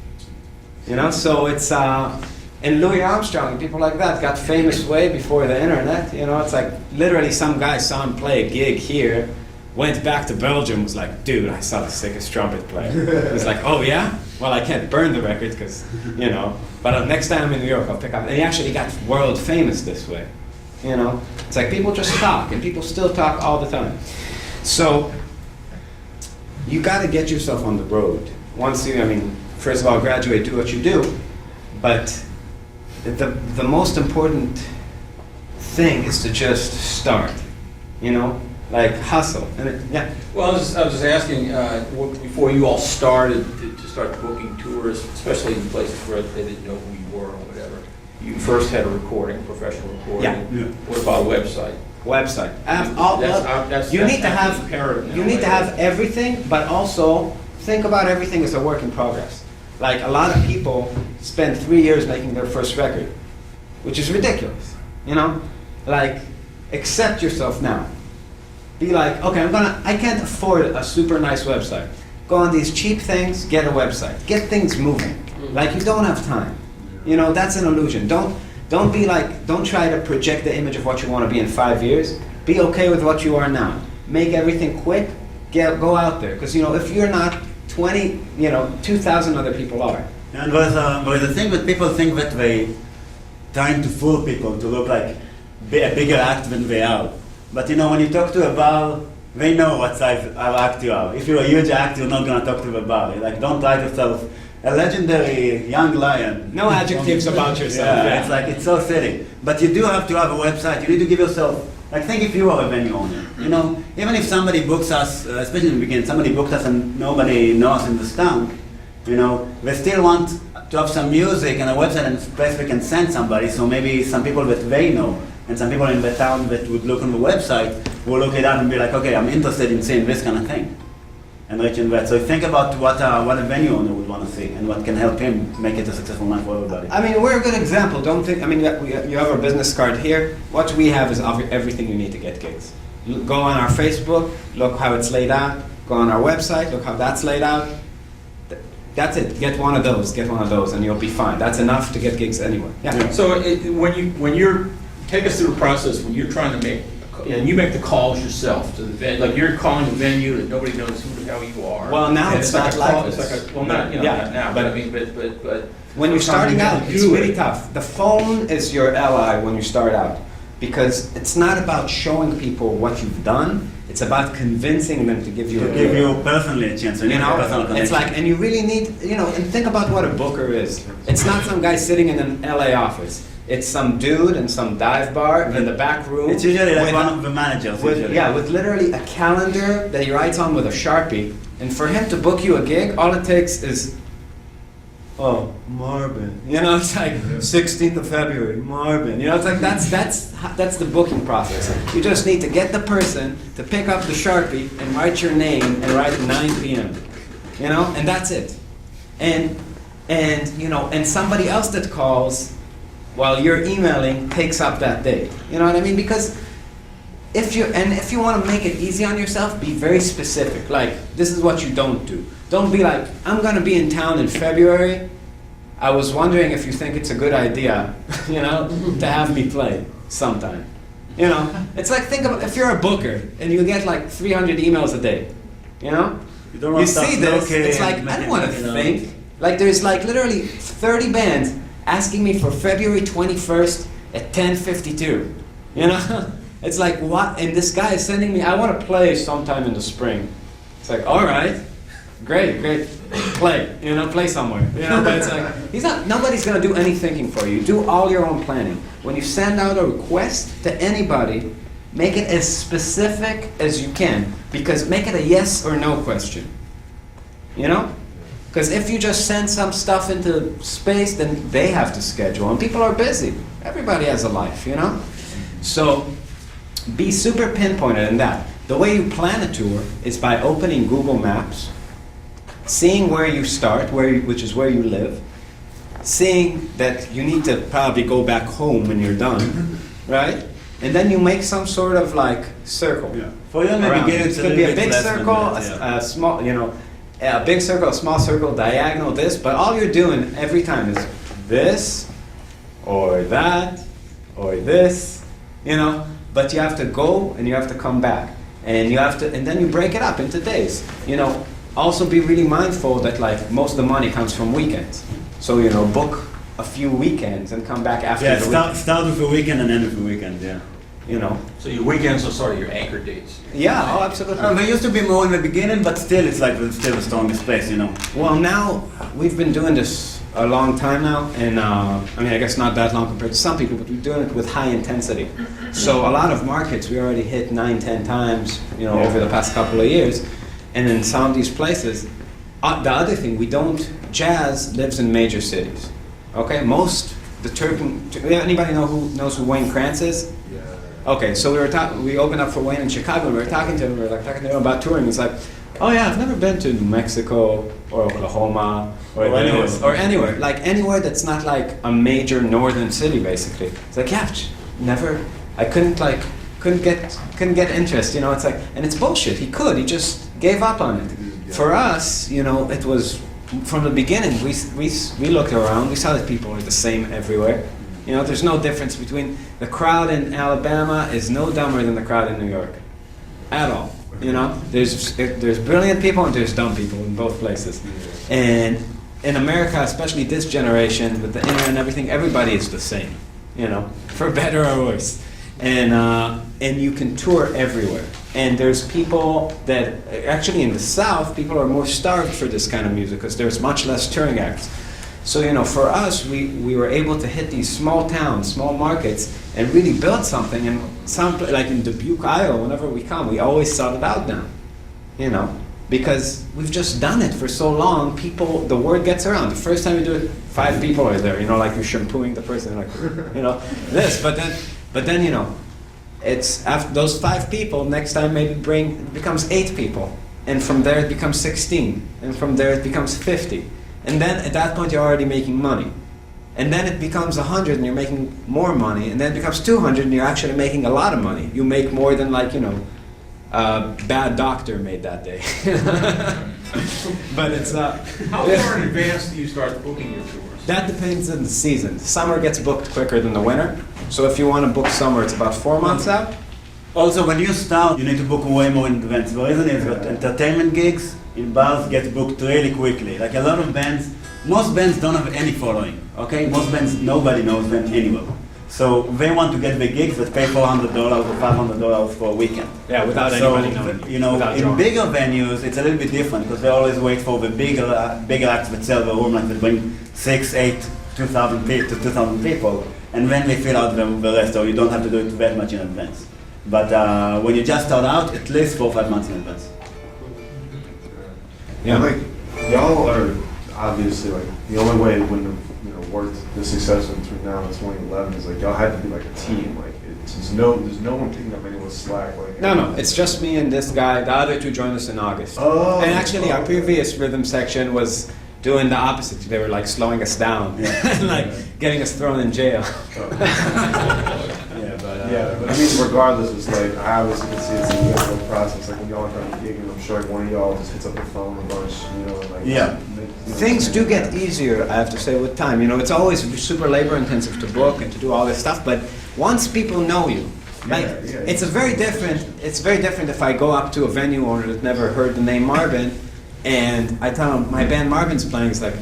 You know, so it's, and Louis Armstrong and people like that got famous way before the internet. You know, it's like literally some guy saw him play a gig here, went back to Belgium, was like, dude, I saw the sickest trumpet player. He's like, oh yeah? Well, I can't burn the record because, you know, but next time I'm in New York, I'll pick up. And he actually got world famous this way. You know, it's like people just talk, and people still talk all the time. So you got to get yourself on the road. Once you, I mean, first of all, graduate, do what you do, but the most important thing is to just start, you know, like hustle. And yeah. Well, I was just asking, before you all started to start booking tours, especially in places where they didn't know who you were or whatever, you first had a recording, professional recording. Yeah. What about a website? Website. You need to have everything, but also think about everything as a work in progress. Like, a lot of people spend 3 years making their first record, which is ridiculous, you know? Like, accept yourself now. Be like, okay, I can't afford a super nice website. Go on these cheap things, get a website. Get things moving. Like, you don't have time. You know, that's an illusion. Don't be like, don't try to project the image of what you want to be in 5 years. Be okay with what you are now. Make everything quick, go out there. Because, you know, if you're not 20, you know, 2,000 other people are. And there's a thing that people think that they trying to fool people to look like a bigger act than they are. But you know, when you talk to a bar, they know what size of act you are. If you're a huge act, you're not going to talk to the bar. You're like, don't try to sell a legendary young lion. No adjectives about yourself. Yeah, it's like, it's so silly. But you do have to have a website. You need to give yourself, like, think if you are a venue owner. You know, even if somebody books us, especially in the beginning, somebody booked us and nobody knows in this town, you know, they still want to have some music and a website and a place they can send somebody. So maybe some people that they know and some people in the town that would look on the website will look it up and be like, okay, I'm interested in seeing this kind of thing. And reaching that. So think about what a venue owner would want to see and what can help him make it a successful night for everybody. I mean, we're a good example. Don't think, I mean, you have our business card here. What we have is everything you need to get gigs. Go on our Facebook, look how it's laid out. Go on our website, look how that's laid out. That's it. Get one of those, and you'll be fine. That's enough to get gigs anywhere. Yeah. So when you're, take us through the process, when you're trying to make, and you make the calls yourself to the venue, like you're calling a venue that nobody knows who the hell you are. Well, now And it's like not a like call- this. It's like a, well, not, you know, Yeah. not now, but I mean, but. When you're starting out, you it's do really it. tough. The phone is your ally when you start out, because it's not about showing people what you've done. It's about convincing them to give you To a give gig. you personally a chance. You know, personal it's connection. like, and you really need, you know, and think about what a booker is. It's not some guy sitting in an LA office. It's some dude in some dive bar in the back room. It's usually like with- one of the managers. with, usually. yeah, with literally a calendar that he writes on with a Sharpie. And for him to book you a gig, all it takes is, oh, Marbin. You know, it's like 16th of February, Marbin. You know, it's like that's the booking process. You just need to get the person to pick up the Sharpie and write your name and write 9 p.m. You know, and that's it. And you know, and somebody else that calls while you're emailing takes up that day. You know what I mean? Because if you want to make it easy on yourself, be very specific. Like, this is what you don't do. Don't be like, I'm going to be in town in February. I was wondering if you think it's a good idea, you know, to have me play sometime. You know, it's like, think about if you're a booker and you get like 300 emails a day, you know? You don't want You see stuff this, okay it's like, and I don't making, want to you know. think. Like, there's like literally 30 bands asking me for February 21st at 10:52. You know? It's like, what? And this guy is sending me, I want to play sometime in the spring. It's like, all right, great, play, you know, play somewhere. You know, but it's like, nobody's going to do any thinking for you. Do all your own planning. When you send out a request to anybody, make it as specific as you can, because make it a yes or no question. You know? Because if you just send some stuff into space, then they have to schedule, and people are busy. Everybody has a life, you know? So be super pinpointed in that. The way you plan a tour is by opening Google Maps, seeing where you start, which is where you live, seeing that you need to probably go back home when you're done, right? And then you make some sort of like circle. Yeah. For you, maybe around get it. it It a could little be a bit big less than circle, that, yeah. a small, you know, a big circle, a small circle, diagonal, this, but all you're doing every time is this, or that, or this, you know, but you have to go and you have to come back, and you have to, and then you break it up into days, you know. Also be really mindful that like most of the money comes from weekends, so you know, book a few weekends and come back after Yeah, the weekend, start with the weekend and end with the weekend, yeah. you know. So your weekends are sort of your anchor dates. Yeah, oh, absolutely. There used to be more in the beginning, but still it's like still the strongest place, you know. Well, now we've been doing this a long time now, and I mean, I guess not that long compared to some people, but we're doing it with high intensity. So a lot of markets we already hit 9, 10 times, you know, over the past couple of years, and in some of these places, the other thing jazz lives in major cities. Okay, anybody knows who Wayne Krantz is? Yeah. Okay, so we opened up for Wayne in Chicago, and we were talking to him, talking to him about touring. It's like, oh yeah, I've never been to New Mexico or Oklahoma or anywhere, like anywhere that's not like a major northern city, basically. It's like, yeah, never, I couldn't get interest, you know. It's like, and it's bullshit. He just gave up on it. For us, you know, it was from the beginning. We looked around, we saw that people are the same everywhere. You know, there's no difference between the crowd in Alabama is no dumber than the crowd in New York, at all. You know, there's brilliant people and there's dumb people in both places. And in America, especially this generation with the internet and everything, everybody is the same. You know, for better or worse. And you can tour everywhere. And there's people that actually in the South, people are more starved for this kind of music because there's much less touring acts. So, you know, for us, we were able to hit these small towns, small markets, and really build something. And like in Dubuque, Iowa, whenever we come, we always sell it out now, you know, because we've just done it for so long. The word gets around. The first time you do it, 5 people are there, you know, like you're shampooing the person, like, you know, this. But then, you know, it's after those 5 people, next time maybe it becomes 8 people. And from there it becomes 16. And from there it becomes 50. And then at that point you're already making money. And then it becomes 100 and you're making more money, and then it becomes 200 and you're actually making a lot of money. You make more than, like, you know, a bad doctor made that day. But it's How far in advance do you start booking your tours? that depends on the season. Summer gets booked quicker than the winter. So if you want to book summer, it's about 4 months out. Also, when you start, you need to book way more in advance. The reason is that entertainment gigs in bars get booked really quickly. Like a lot of bands, most bands don't have any following, okay? Most bands, nobody knows them anywhere. So they want to get the gigs that pay $400 or $500 for a weekend. Yeah, without anybody knowing. You know, Without in drawing. bigger venues, it's a little bit different because they always wait for the bigger acts that sell the room, like they bring 6, 8, 2,000 people to 2,000 people, and then they fill out the rest, so you don't have to do it that much in advance. But when you just start out, at least 4 or 5 months in advance. Yeah. Like, y'all are obviously like the only way it wouldn't have, you know, worked this successful between now and 2011 is like y'all had to be like a team. Like there's no one picking up anyone's slack. Like No, it's just me and this guy. The other two joined us in August. Oh. And actually, our previous rhythm section was doing the opposite. They were like slowing us down, and like getting us thrown in jail. Yeah, but I mean, regardless, it's like I obviously can see it's a real process. Like when y'all are trying to gig, and I'm sure like one of y'all just hits up the phone a bunch, you know, and like Things do get easier, I have to say, with time. You know, it's always super labor intensive to book and to do all this stuff, but once people know you, like it's very different if I go up to a venue owner that never heard the name Marbin, and I tell him my band Marbin's playing. It's like,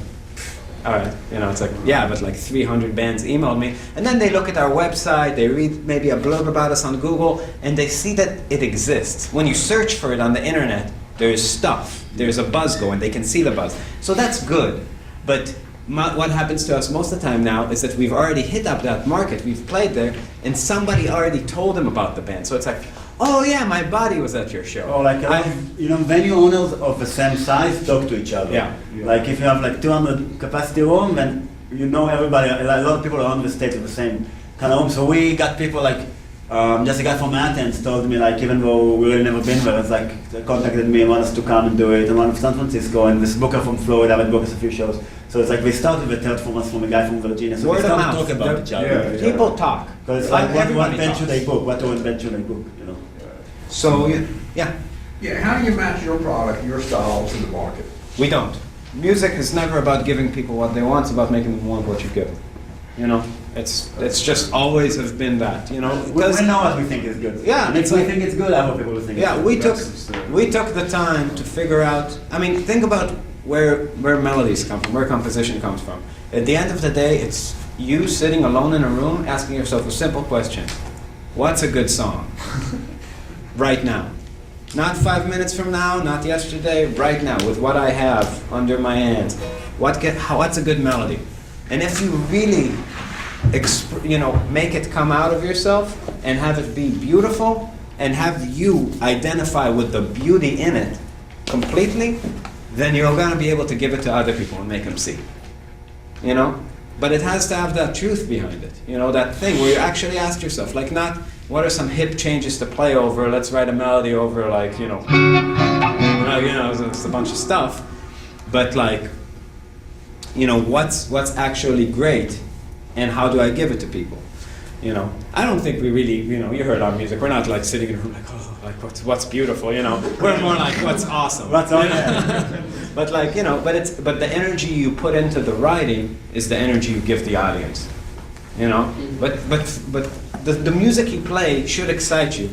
all right, you know, it's like, yeah, but like 300 bands emailed me. And then they look at our website, they read maybe a blurb about us on Google, and they see that it exists. When you search for it on the internet, there's stuff, there's a buzz going, they can see the buzz. So that's good. But what happens to us most of the time now is that we've already hit up that market, we've played there, and somebody already told them about the band. So it's like, oh yeah, my buddy was at your show. Or like, you know, venue owners of the same size talk to each other. Yeah. Like if you have like 200 capacity room, then you know everybody, a lot of people are on the stage of the same kind of room. So we got people like, just a guy from Athens told me, like, even though we really never been there, it's like, they contacted me and wanted us to come and do it, and one from San Francisco, and this booker from Florida had booked us a few shows. So it's like, we started with third from us from a guy from Virginia, so Word we of started mouth. to talk about each other. Yeah. People talk. Because it's like, what Everybody band talks. should they book? What band should they book, you know? So, yeah, Yeah, how do you match your product, your style to the market? we don't. Music is never about giving people what they want, it's about making them want what you give them. You know, it's just always have been that, you know. We know what we think is good. Yeah, And if it's we like- think it's good, other people will think Yeah, it's good. we took the time to figure out. I mean, think about where melodies come from, where composition comes from. At the end of the day, it's you sitting alone in a room asking yourself a simple question: what's a good song? Right now, not 5 minutes from now, not yesterday. Right now, with what I have under my hands, what's a good melody? And if you really, make it come out of yourself and have it be beautiful, and have you identify with the beauty in it completely, then you're going to be able to give it to other people and make them see. You know? But it has to have that truth behind it. You know, that thing where you actually ask yourself, like, not what are some hip changes to play over, let's write a melody over, like, it's a bunch of stuff. But like, what's actually great, and how do I give it to people? You know, I don't think we really, you heard our music. We're not like sitting in a room like, oh, like what's beautiful, We're more like, what's awesome. What's awesome. But like, but the energy you put into the writing is the energy you give the audience. But the music you play should excite you,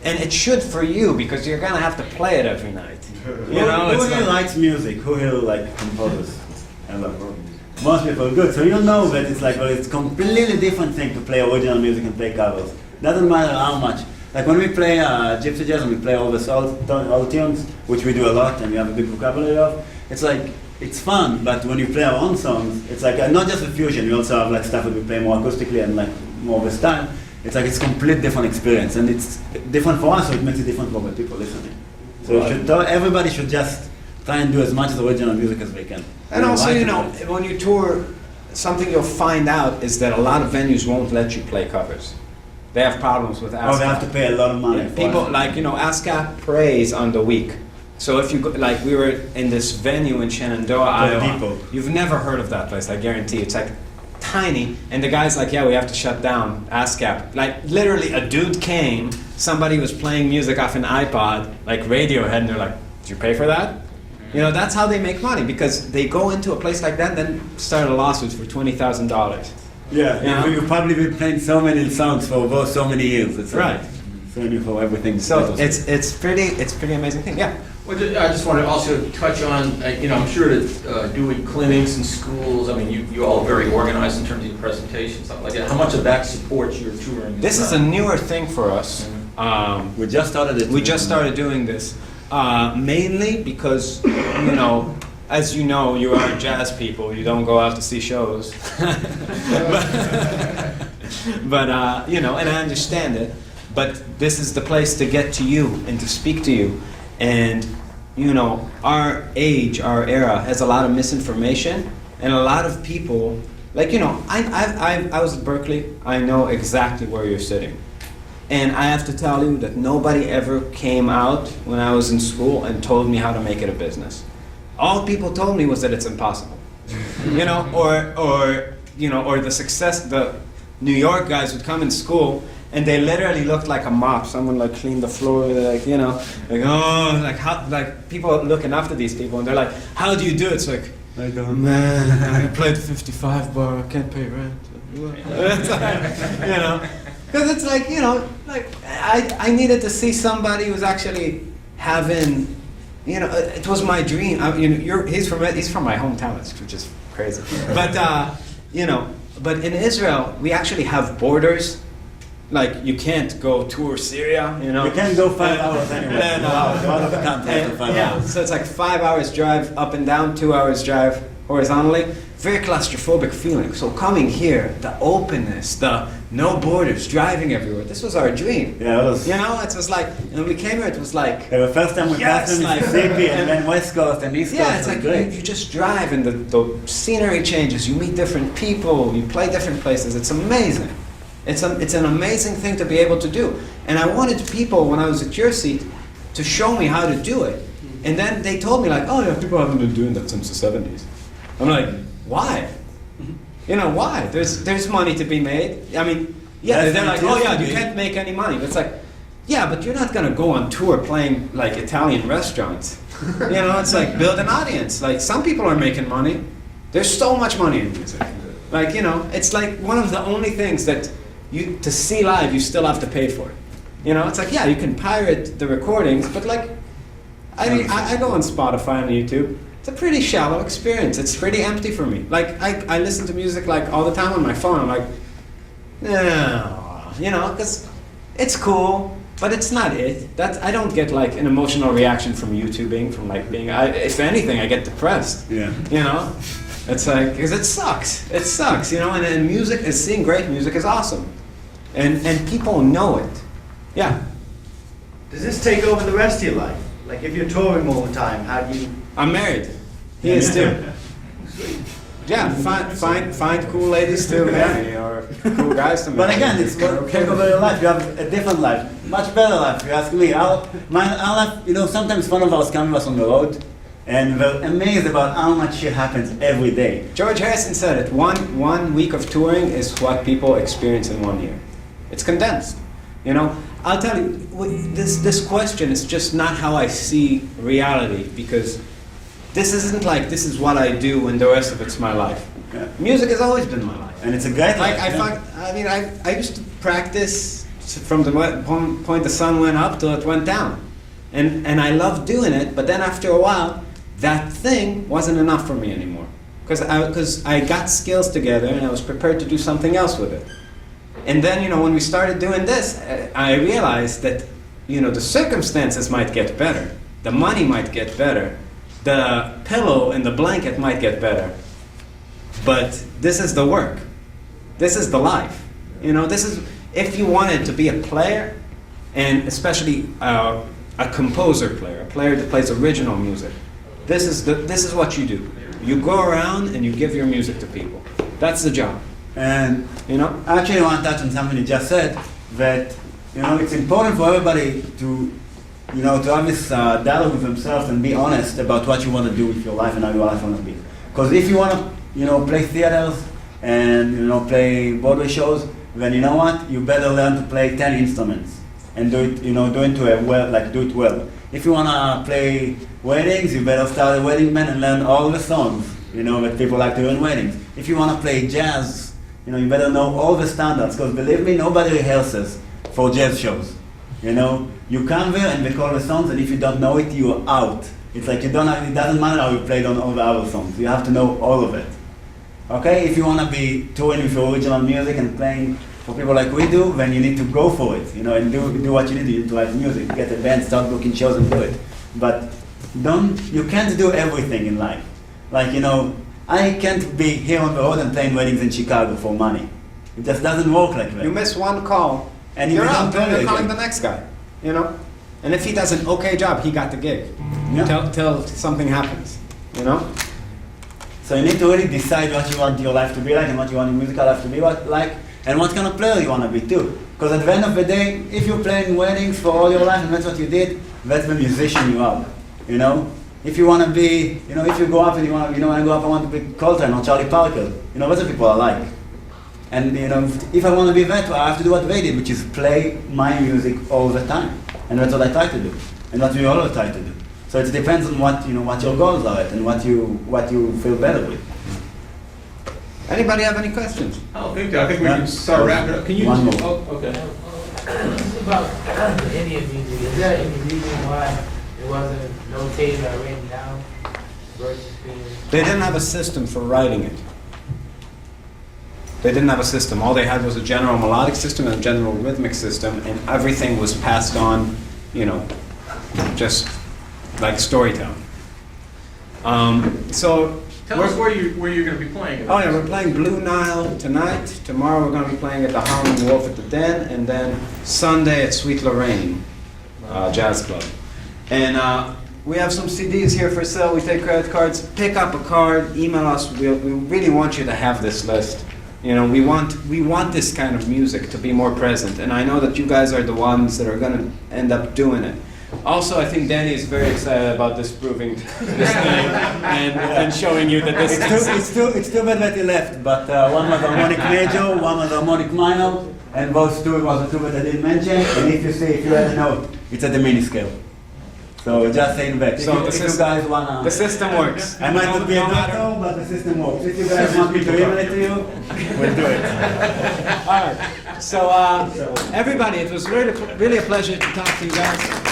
and it should for you, because you're gonna have to play it every night. Who here likes music? Who here like composes? Most people good. So you know that it's like, well, it's completely different thing to play original music and play covers. Doesn't matter how much. Like when we play Gypsy Jazz and we play all the old tunes, which we do a lot and we have a big vocabulary of, it's like, it's fun, but when you play our own songs, it's like, not just the fusion, we also have like stuff that we play more acoustically and like more of a style. It's like, it's a complete different experience, and it's different for us, so it makes it different for the people listening. So everybody should just try and do as much as original music as they can. And also, when you tour, something you'll find out is that a lot of venues won't let you play covers. They have problems with ASCAP. Oh, they have to pay a lot of money. Yeah, people, ASCAP prays on the week. So if you go, like, we were in this venue in Shenandoah, Iowa. Depot. You've never heard of that place, I guarantee. It's like tiny, and the guy's like, yeah, we have to shut down ASCAP. Like, literally, a dude came, somebody was playing music off an iPod, like Radiohead, and they're like, did you pay for that? You know, that's how they make money, because they go into a place like that and then start a lawsuit for $20,000. Yeah, You know? you've probably been playing so many songs for so many years. It's Right. for everything. So it's pretty amazing thing. Yeah. Well, I just want to also touch on, I'm sure that doing clinics and schools, I mean, you all are very organized in terms of your presentation, stuff like that. How much of that supports your touring? This is a newer thing for us. We just started it. We just started doing this, mainly because, as you know, you are jazz people. You don't go out to see shows. but and I understand it. But this is the place to get to you and to speak to you. And, our age, our era has a lot of misinformation, and a lot of people, I was at Berkeley. I know exactly where you're sitting. And I have to tell you that nobody ever came out when I was in school and told me how to make it a business. All people told me was that it's impossible. Or the success, the New York guys would come in school and they literally looked like a mop. Someone like cleaned the floor, people looking after these people, and they're like, how do you do it? It's like, I don't. man, I played 55 bar, I can't pay rent. Because it's like, I needed to see somebody who's actually having, it was my dream. He's from my hometown, which is crazy. But, but in Israel, we actually have borders. Like, you can't go tour Syria, You can't go 5 hours anyway. So it's like 5 hours drive up and down, 2 hours drive horizontally. Very claustrophobic feeling. So coming here, the openness, the no borders, driving everywhere. This was our dream. Yeah, it was. It was like, when we came here, it was like. The first time we passed in like- Mississippi and then West Coast and East Coast. Yeah, it's like you just drive and the scenery changes. You meet different people. You play different places. It's amazing. It's an amazing thing to be able to do. And I wanted people, when I was at your seat, to show me how to do it. And then they told me, like, oh yeah, people haven't been doing that since the 70s. I'm like, why? Why? There's money to be made. I mean, yeah, they're like, oh yeah, you can't make any money. But it's like, yeah, but you're not gonna go on tour playing like Italian restaurants. It's like build an audience. Like, some people are making money. There's so much money in music. Like, it's like one of the only things that to see live, you still have to pay for it. It's like, yeah, you can pirate the recordings, but like, I go on Spotify and YouTube. It's a pretty shallow experience. It's pretty empty for me. Like, I listen to music like all the time on my phone. I'm like, no, because it's cool, but it's not it. I don't get like an emotional reaction from YouTubing, from like being, if anything, I get depressed. Yeah. It's like, because it sucks. It sucks, and music, seeing great music is awesome. And people know it. Yeah. Does this take over the rest of your life? Like, if you're touring all the time, how do you... I'm married. He is too. Yeah, find cool ladies to marry, or cool guys to marry. But again, it's take over your life. You have a different life, much better life. You ask me. Our life, sometimes one of us comes us on the road, and we're amazed about how much shit happens every day. George Harrison said it. One week of touring is what people experience in 1 year. It's condensed. I'll tell you, this question is just not how I see reality, because this isn't like this is what I do and the rest of it's my life. Yeah. Music has always been my life. And it's a great life. I used to practice from the point the sun went up till it went down. And I loved doing it, but then after a while, that thing wasn't enough for me anymore. Because I got skills together and I was prepared to do something else with it. And then, when we started doing this, I realized that, the circumstances might get better. The money might get better. The pillow and the blanket might get better. But this is the work. This is the life. This is, if you wanted to be a player, and especially a composer player, a player that plays original music, this is what you do. You go around and you give your music to people. That's the job. And actually, I want to touch on something you just said, that it's important for everybody to have this dialogue with themselves and be honest about what you want to do with your life and how your life want to be. Because if you want to play theaters, and play Broadway shows, then you know what? You better learn to play 10 instruments and do it, do it well. If you wanna play weddings, you better start a wedding band and learn all the songs, that people like to do in weddings. If you wanna play jazz, you better know all the standards, because believe me, nobody rehearses for jazz shows. You come there and they call the songs, and if you don't know it, you're out. It's like it doesn't matter how you played on all the other songs. You have to know all of it. Okay? If you want to be touring with your original music and playing for people like we do, then you need to go for it, and do what you need to do to write music. Get a band, start booking shows and do it. But you can't do everything in life. Like, I can't be here on the road and playing weddings in Chicago for money. It just doesn't work like that. You miss one call, And you're you out, don't then play you're calling again. the next guy, And if he does an okay job, he got the gig. Yeah. Till something happens, So you need to really decide what you want your life to be like and what you want your musical life to be like, and what kind of player you want to be too. Because at the end of the day, if you're playing weddings for all your life and that's what you did, that's the musician you are. If you want to be, if you go up and you want to, when I go up, I want to be Coltrane or Charlie Parker. That's what people are like. And if I want to be that, I have to do what they did, which is play my music all the time. And that's what I try to do, and what we all try to do. So it depends on what what your goals are at and what you feel better with. Anybody have any questions? I don't think so. I think we can start wrapping up. Can you One just, more. oh, okay. This is about the Indian music. Is there any reason why it wasn't notated or written down versus being? They didn't have a system for writing it. They didn't have a system. All they had was a general melodic system and a general rhythmic system, and everything was passed on, just like storytelling. So Tell us where you're going to be playing. Oh yeah, we're playing Blue Nile tonight. Tomorrow we're going to be playing at the Harlem Wolf at the Den, and then Sunday at Sweet Lorraine Jazz Club. And we have some CDs here for sale. We take credit cards. Pick up a card. Email us. We really want you to have this list. We want this kind of music to be more present, and I know that you guys are the ones that are going to end up doing it. Also, I think Danny is very excited about disproving this thing and showing you that this It's too bad that he left, but one was harmonic major, one was harmonic minor, and those two was the two that I didn't mention. And if you had a note, it's at the mini scale. So just saying that. So if you guys wanna, the system works. I might not be a doctor, but the system works. If you guys want me to email it to you, we'll do it. All right. So everybody, it was really a pleasure to talk to you guys.